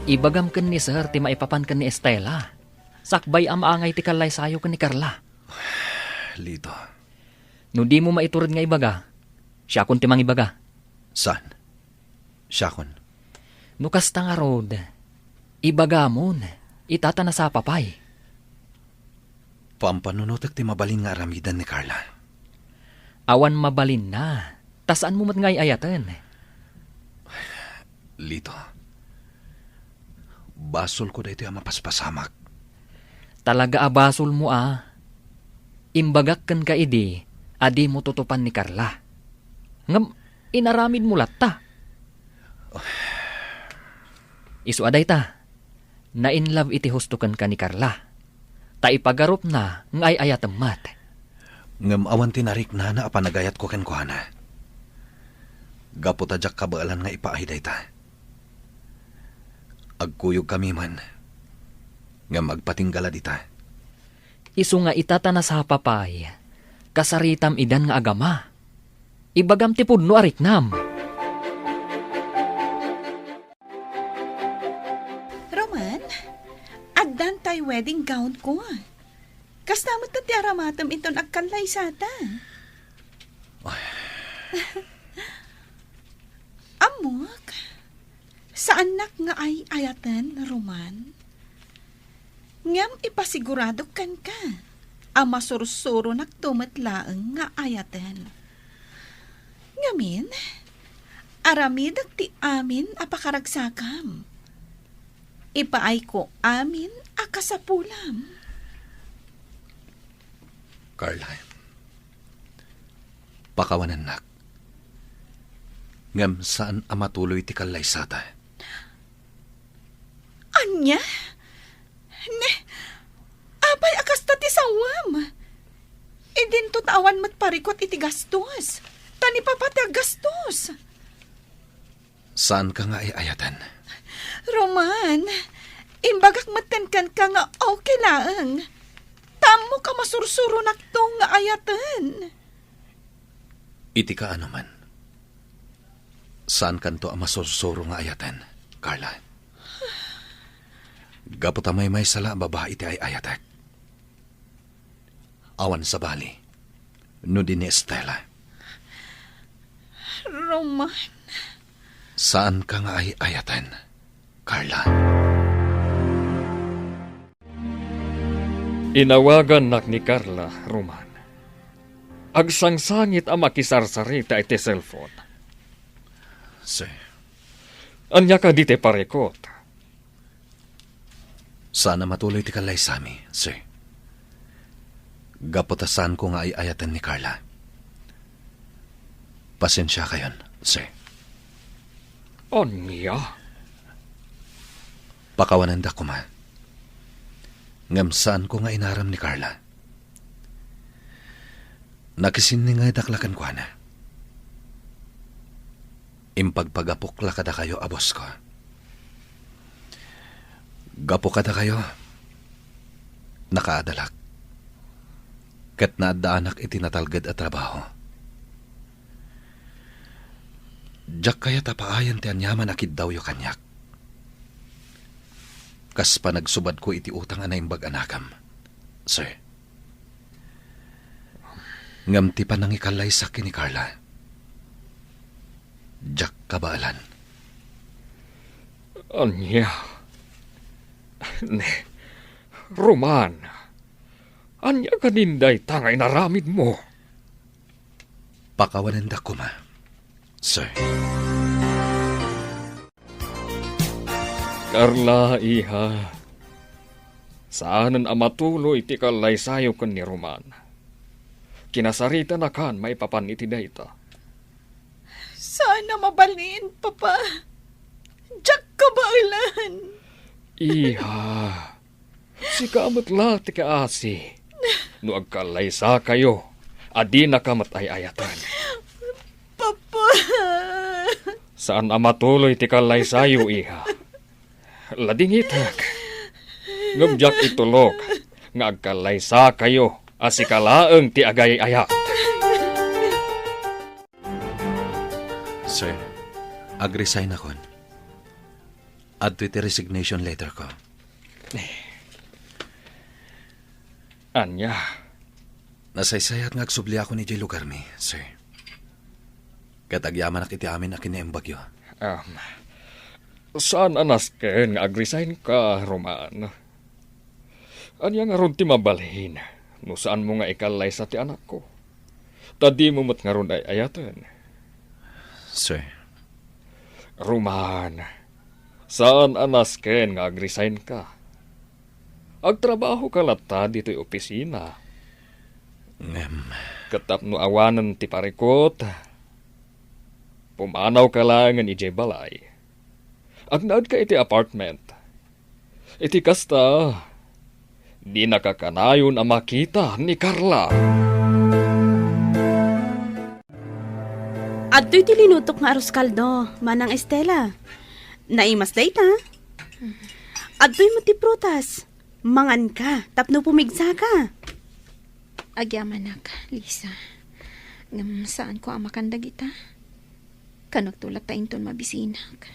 Ibagam ken ni Sir ti maipapan ken ni Estela. Sakbay amaangay ti kalay sayo ken ni Carla. Lito, No di mo maiturod nga ibaga, siya kun ti mangibaga. saan? Siyakon. No kasta nga rod, ibagamon, itata na sa papay. Pampanunutak ti mabalin nga aramidan ni Carla. Awan mabalin na, tasaan mo mat ngay ayatan. Lito, basol ko daytoy mapaspasamak. Talaga abasol mo Imbagak ken ka idi, adi mo tutupan ni Carla. Ngam, inaramid mo latta. Isu aday ta, na in love iti hustukan ka ni Carla. Ta ipagarup na ngay ayatem mat. Ngam awan tinarik na apanagayat ko ken kuana. Gapo tadyak kabaalan nga ipaahiday ta. Agkuyog kami man. Ngam agpatinggala dita. Isu nga itata na sa papay, kasaritam idan nga agama. Ibagam ti pudno ariknam. Roman, agdan tay wedding gown ko. Kastamot na ti aramatam iton agkanlay sata. Amok, saan nak nga ay ayatan, Roman? Ngam ipasigurado kan ka. Ama sursuro nagtumatlaang nga ayatan. Ngamin, aramidag ti amin apakaragsakam. Ipaay ko amin akasapulam. Carla, pakawanan nak. Ngam saan amatuloy ti kalay sata? Anya? Ne, abay akasta ti sawam. Idin to tawan matparikot iti gastos. Tani papati gastos. Saan ka nga ay ayatan? Roman, imbagak matenkan ka nga okay laang. Tamo ka masursuro nakto nga ayatan. Iti ka ano man. Saan kanto ang masursuro nga ayatan, Carla? Gaputamay may sala babae iti ay ayatek. Awan sa bali. No din ni Estela. Roman. Saan ka nga ay ayatan, Carla? Inawagan nak ni Carla, Roman. Agsangsangit ang makisarsarita iti cellphone. Sir, Anya ka dite parekot. sana matuloy ti kalay sami, sir. Gaputasan ko nga ay ayatan ni Carla. Pasensya kayon, sir. Anya? Pakawanan da ko ma. Ngam saan ko nga inaram ni Carla. Nakisin ni nga daklakan ko na. Impagpagapok la kada kayo abos ko. Gapo kada kayo. Nakaadalak. Kat naadaanak itinatalgad at trabaho. Diyak kaya tapaayan ti anyaman akid daw yo kanyak. Kas pa nagsubad ko iti utang anay imbag anakam. Sir. Ngam ti pa nangikalay sa ni Carla. Diyak kabaalan. Anya? Ne, Roman. Anya ka ninday tangay naramid mo. Pakawanan da ko ma. Sir. Carla, iha. Saanan amatuloy ti kalay sayo kan ni Roman. kinasarita na kan maipapan iti dayta. Sana mabalin, Papa. Jack kabailan. Iha, si kaamot la ti kaasi. No agkalaysa kayo, adi na kamatay ayatan. Papa. Saan amatuloy ti kalaysayo, iha? Lading itak. Ngumjak itulog, nga agkalaysa kayo, asikalaeng ti agay ayat. Sir, ag-resign ako. Adto iti resignation letter ko. Anya, Nasaysayat nga agsubli ako ni Jay lugar mi, sir. Katagyaman ak iti amin akin na bagyo. saan anas ken nga agresign ka, Roman? Anya nga ron ti mabalhin, no saan mo nga ikalay sa ti anak ko? Tadi mo mat nga ron ay ayatan. Sir, Roman, saan anas ken nga agresign ka? Agtrabaho ka lata dito'y opisina. Katap no awanan ti parikot. Pumanaw ka lang nga ijay balay. Agnaad ka iti apartment. Iti kasta, di nakakanayon ang makita ni Carla. Adto'y ti linutok nga arroz kaldo, manang Estela. Naimas day ta. Adto'y mo ti prutas. Mangan ka, tapno pumigsa ka. Agyaman ka, Lisa. Ngam saan ko amakandag ita? Kanagtulak ta inton mabisinak.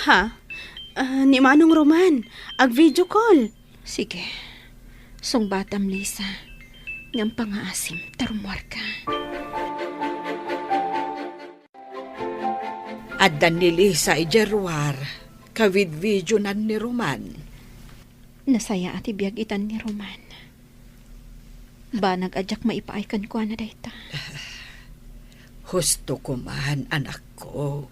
Ha? Ni Manong Roman, ag video call. Sige. Sungbatam, Lisa. Ngam pangaasim, tarumwar ka. Addan ni Lisa ijerwar, kawid video nan ni Roman. Nasaya ati biyag itan ni Roman. Ba nag-adyak maipaaykan ko na dayta. Husto ko man, anak ko.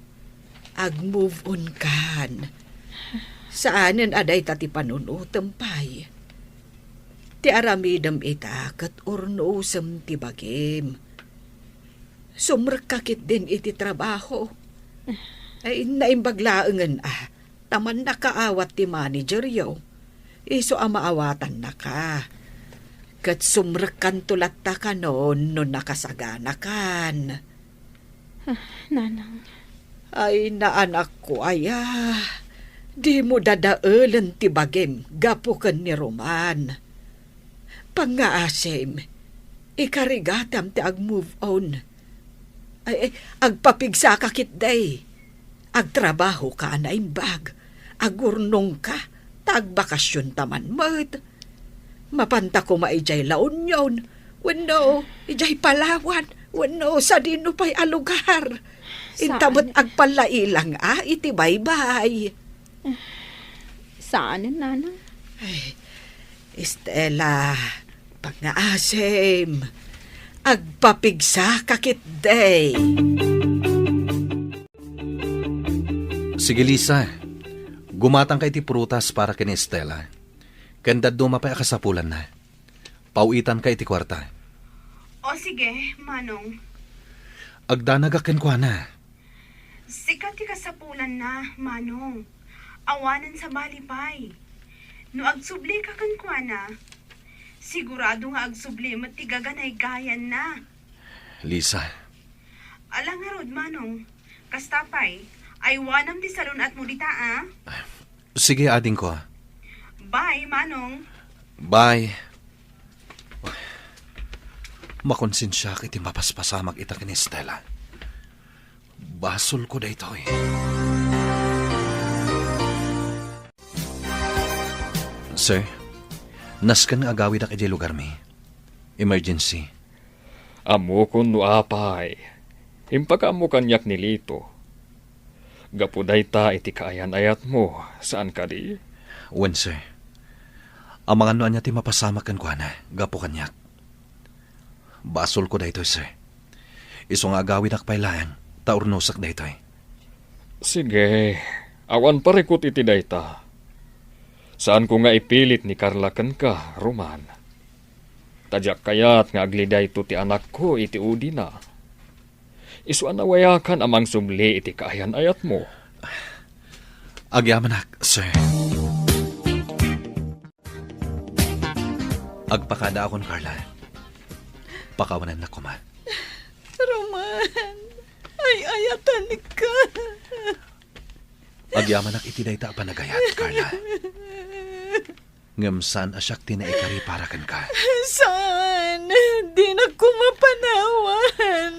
Ag-move on kan. Saanin aday tati panunutempay. Ti aramidam ita kat ornosem ti bagim. Sumrekakit din iti trabaho. Ay naimbaglaengan taman nakaawat ti manager yaw. Iso amaawatan na ka. Kat sumrekan tulat ta ka noon no nakasagana kan. Nanang. Ay naanak ko di mo dadaelan ti bagim gapukan ni Roman. Pangaasim, ikarigatam ti ag-move on. Ay, agpapigsa ka kitday. Agtrabaho ka na imbag. Agurnong ka, tagbakasyon taman mat. Mapanta ko maijay laon yon. Wano, ijay Palawan. Wano, sa dino pa'y alugar. Intamot agpalailang iti baybay. Saan, Nanang? Ay, Estela, pangaasim. Agpapigsa kakit day. sige Lisa, gumatang ka iti prutas para kini Estela. Kandad dumapay akasapulan na. Pauitan ka iti kwarta. O sige, Manong. Agdanagakin ko na. Sikat ti kasapulan na, Manong. Awanan sa malipay. No agsubli ka kan kuana, sigurado nga agsubli matigaganay gayan na. Lisa, Alang nga rod, Manong. Kastapay, ay wanam ti salon at mulita, sige ading ko. Bye, Manong. Bye. Makonsensya ka iti mapaspasamag ita kini Estela. Basol ko da ito eh. Sir, naskan nga agawid ak iti lugar mi. Emergency. Amo kun no apay. Himpaka mo kanyak ni Lito. Gapuday ta iti kaayan ayat mo. Saan ka di? Wen, sir. Ang mga noan niya ti mapasamakan ko na. Gapo kanyak. Basol ko da ito, sir. Iso nga agawid ak pailayang. Taurnosak da ito eh. Sige. Awan parikot iti dayta. Saan ko nga ipilit ni Carla kan ka, Roman? Tadyak kayat nga agliday to ti anak ko iti udi na. Isu anawayakan amang subli iti kaayan ayat mo. Agyamanak, sir. Agpakada akon, Carla. Pakawanan na ko, ma. Roman, ay ayatan ka. Agyamanak iti dayta panagayat, Carla. Ngamsan asyak tinaikari para kan ka. Saan? Di na ko mapanawan.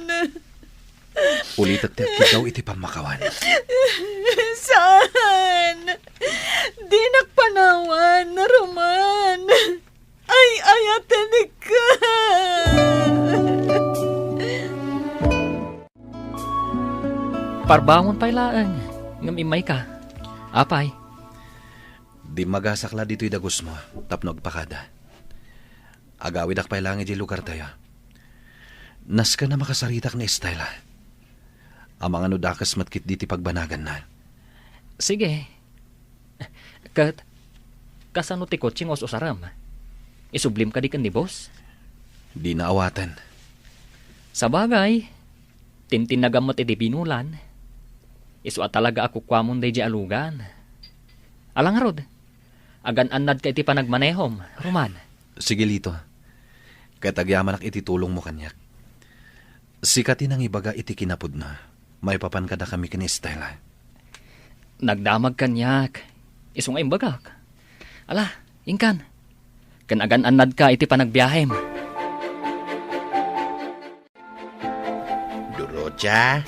Ulit at kitaw iti pamakawan. Saan? Di nakpanawan, Roman. Ay ayatan ka. Parbangon pa'y laang. Ngam imay ka. Apay. Di magasakla dito'y dagos mo, tapno agpakada. Agawid akpay lang iti lugar tayo. Nas ka na makasaritak na estayla. Amang ano dakas matkit diti pagbanagan na. Sige. Kasano ti kotsing os usaram? Isublim ka di kan ni boss? Di naawatan. Sa bagay, tintinagamat iti binulan. Isu at talaga ako kwamon day di alugan. Alang rod, agan-anad ka iti panagmanehom, Roman. Sige, Lito. Katagyaman ak iti tulong mo kanyak. Sikatin ang ibaga iti kinapod na. May papan kada kami kini Estela. Nagdamag kanyak. Isong imbagak. Ala, ingkan. Kan agan-anad ka iti panagbiyahem. Doroja,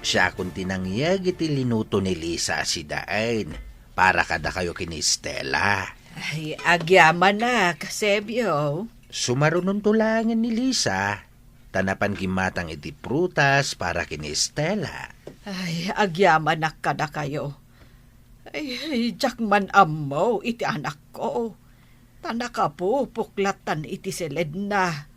siya kung tinangyag iti linuto ni Lisa si Daan para kada kayo kini Stella. Ay, agyaman na, kasebyo. Sumarunong tulangan ni Lisa. Tanapan gimatang iti prutas para kini Stella. Ay, agyaman na kada kayo. Ay, jakman ammo, iti anak ko. Tanaka po, puklatan iti silid na.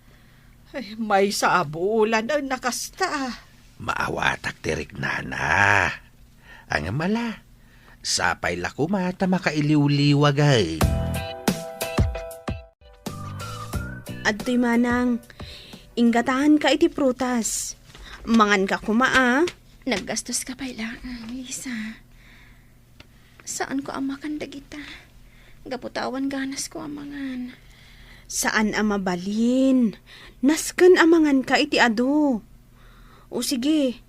Ay, may saabulan ang nakasta. Maawatak tirik nana. Ang mala, sapay la kumata makailiw-liwagay. Adto'y manang, ingatahan ka iti prutas. Mangan ka kumaa. Naggastos ka pa lang, Lisa. Saan ko amakan dagita? Gaputawan ganas ko amangan. Saan amabalin? Nasken amangan ka iti ado. O sige,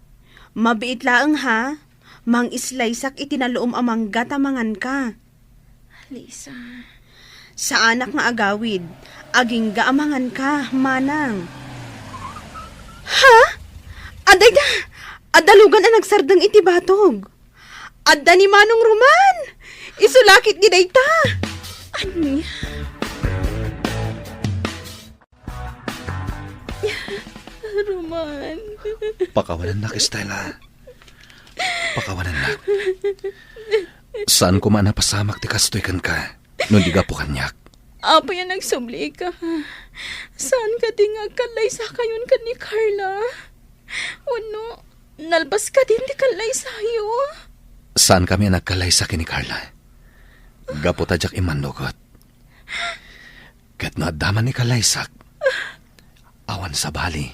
mabiit laeng ha. Mang islaysak iti naluom amang gatamangan ka. Lisa. Sa anak nga agawid, aging gaamangan ka, manang. Ha? Aday da! Adalugan ang nagsardang iti batog. Adda ni Manong Roman! Isulakit di dayta! Anya? Roman. Pakawanan na, Estela. Pakawanan na. Saan ko man napasamak ti kastoy kan ka? Nung di ka po kanyak. Apa yan nagsubli ka? Saan ka di nga kalay sa kayon ka ni Carla? Ano, nalbas ka din di kalay sa'yo? Saan kami nagkalay sa kini Carla? Gaputa jak imandugot. Kat naadaman ni kalaysak. Awan sa bali,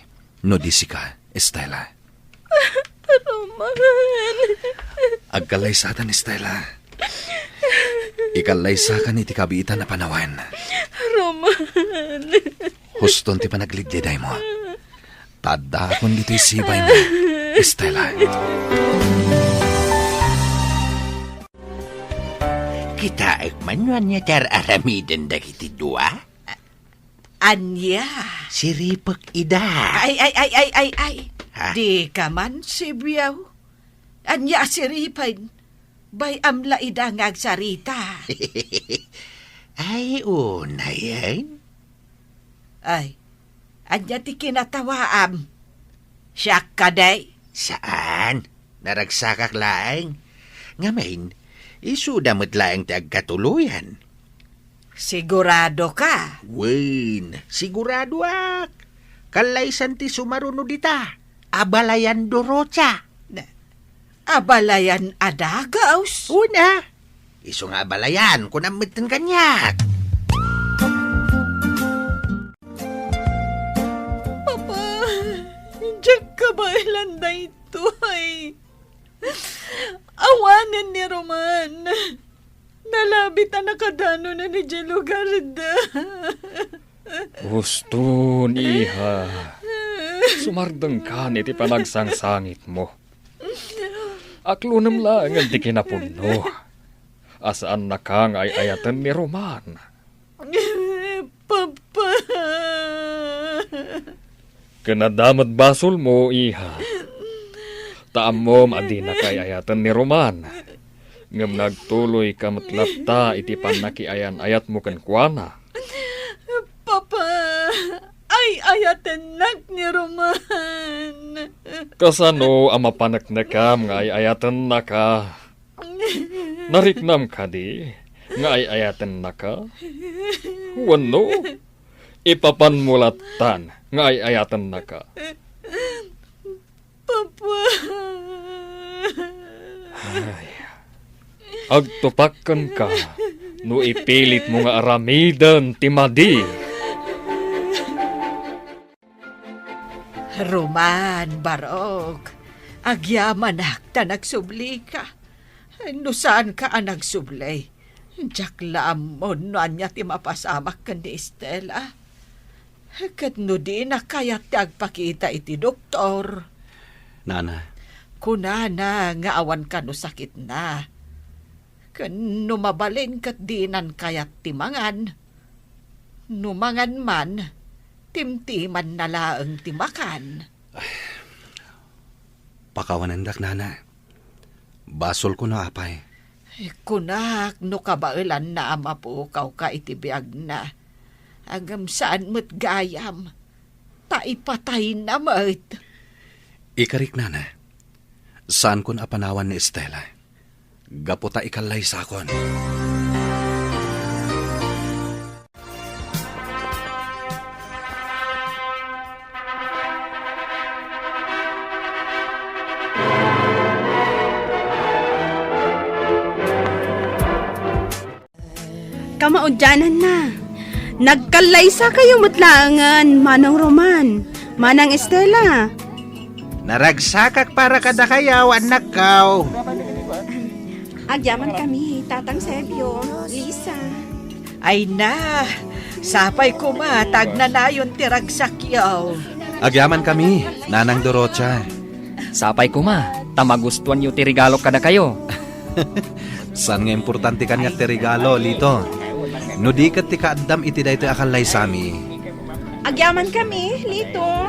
no disi ka, Estela. Roman. Agkalaysatan, Estela. Ikalaysakan iti kabiitan na panawan. Roman. Huston ti panagligliday mo. Tada akong dito'y sibay mo, Estela. Kita ekmanuan niya tar aramiden dagiti dua. Anya. Si Ripak ida. Ay. Ha? Di ka man, sibyaw. Anya siripay. Bay amla ida ngagsarita. Ay, una yan. Ay, anya ti kinatawaam. Siya ka day. Saan? Naragsakak laeng. Ngamin, isudamot laeng ti agkatuluyan. Sigurado ka. Wen, sigurado ak. Kalaysan ti sumaruno dita. Abalayan Dorocha. Abalayan adagaws. Una, iso nga abalayan kung namitin kanyak. Awanan da ito'y. Awanan ni Roman. Nalabit ang nakadano na ni lugar da. Gusto niha. Sumardeng ka iti panagsangsangit mo. Aklunam lang ang di kinapuno. Asaan na kang ay ayatan ni Roman. Papa. Kanadamad basol mo, iha. Taam mo adi na kay ayatan ni Roman. Ngam nagtuloy ka matlapta iti panakiayan ayat mo kan kuana. Papa. Ay ayatan nak ni Roman. Kasano ang mapanaknakam nga ay ayatan na ka. Nariknam ka di nga ay ayatan na ka. Wano, ipapanmulatan nga ay ayatan na ka. Papa. Ay, agtupakan ka no ipilit mo nga aramidan timadi. Roman, Barok. Agyamanak ta nagsubli ka. No saan ka ang nagsublay? Diyak laamon no anya ti mapasamak kan di Estela. Kat no di na kayat ti agpakita iti doktor. Nana, Kunana nga awan ka no sakit na. Kan no mabalin kat di nan kayat ti mangan. No mangan man, timtiman na laeng ti makan. pakawanandak, Nana. Basol ko na apay. Kunak, no kabailan na amapukaw ka itibiyag na. Agam saan mo't gayam. Taipatay na mo't. Ikarik, Nana. Saan kun apanawan ni Estela? Gaputa ikalay sakon. Kamaudyanan na. Nagkalaysa kayo mutlaangan, Manang Roman, Manang Estela. Naragsakak para kada kayaw, anak kaw. Agyaman kami, Tatang Sebio, Lisa. Ay na, sapay kumatag na nayon tiragsakyaw. Agyaman kami, Nanang Dorocha. Sapay kuma, tamagustuhan yu ti regalo kada kayo. San nga importante kanya ti regalo, Lito? No di kat ti kaadam iti daytoy akalay sami. Agyaman kami, Lito.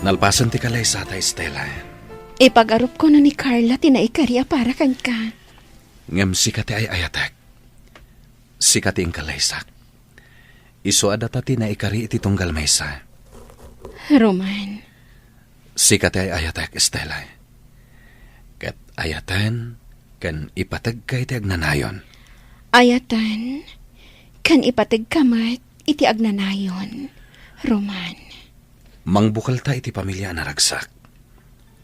Nalpasan ti kalay sa ta, Estela. Ipag-arup ko na ni Carla tinaikariya para kan ka. Ngem sikati ay ayatek. Sikati ang kalaysak. Iso adata ti naikari iti tunggal maysa. Roman. Sikati ay ayatek, Estela. Kat ayatan kan ipatag kay ti agnanayon. Ayatan, kan ipatag kamat iti agnanayon, Roman. Mangbukal ta iti pamilya na ragsak.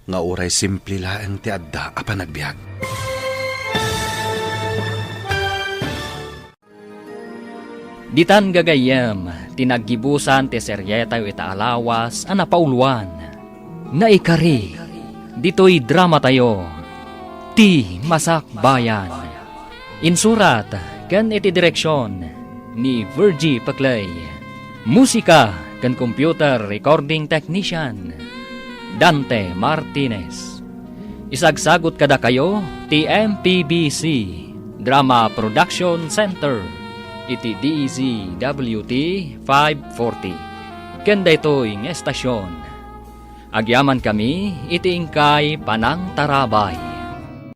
Nga uray simple laeng ti adda apa nagbiag. Ditan gagayam, tinaggibusan ti seryeta yu itaalawas ang napauluan. Naikari, dito'y drama tayo, ti Masak Bayan. Insurat, kan iti direksyon, ni Virgie Paclay. Musika, kan computer recording technician, Dante Martinez. Isagsagot kada kayo, ti MPBC, Drama Production Center, iti DZWT 540. Kanda ito'y ng estasyon. Agyaman kami, iti ingkay Panang Tarabay.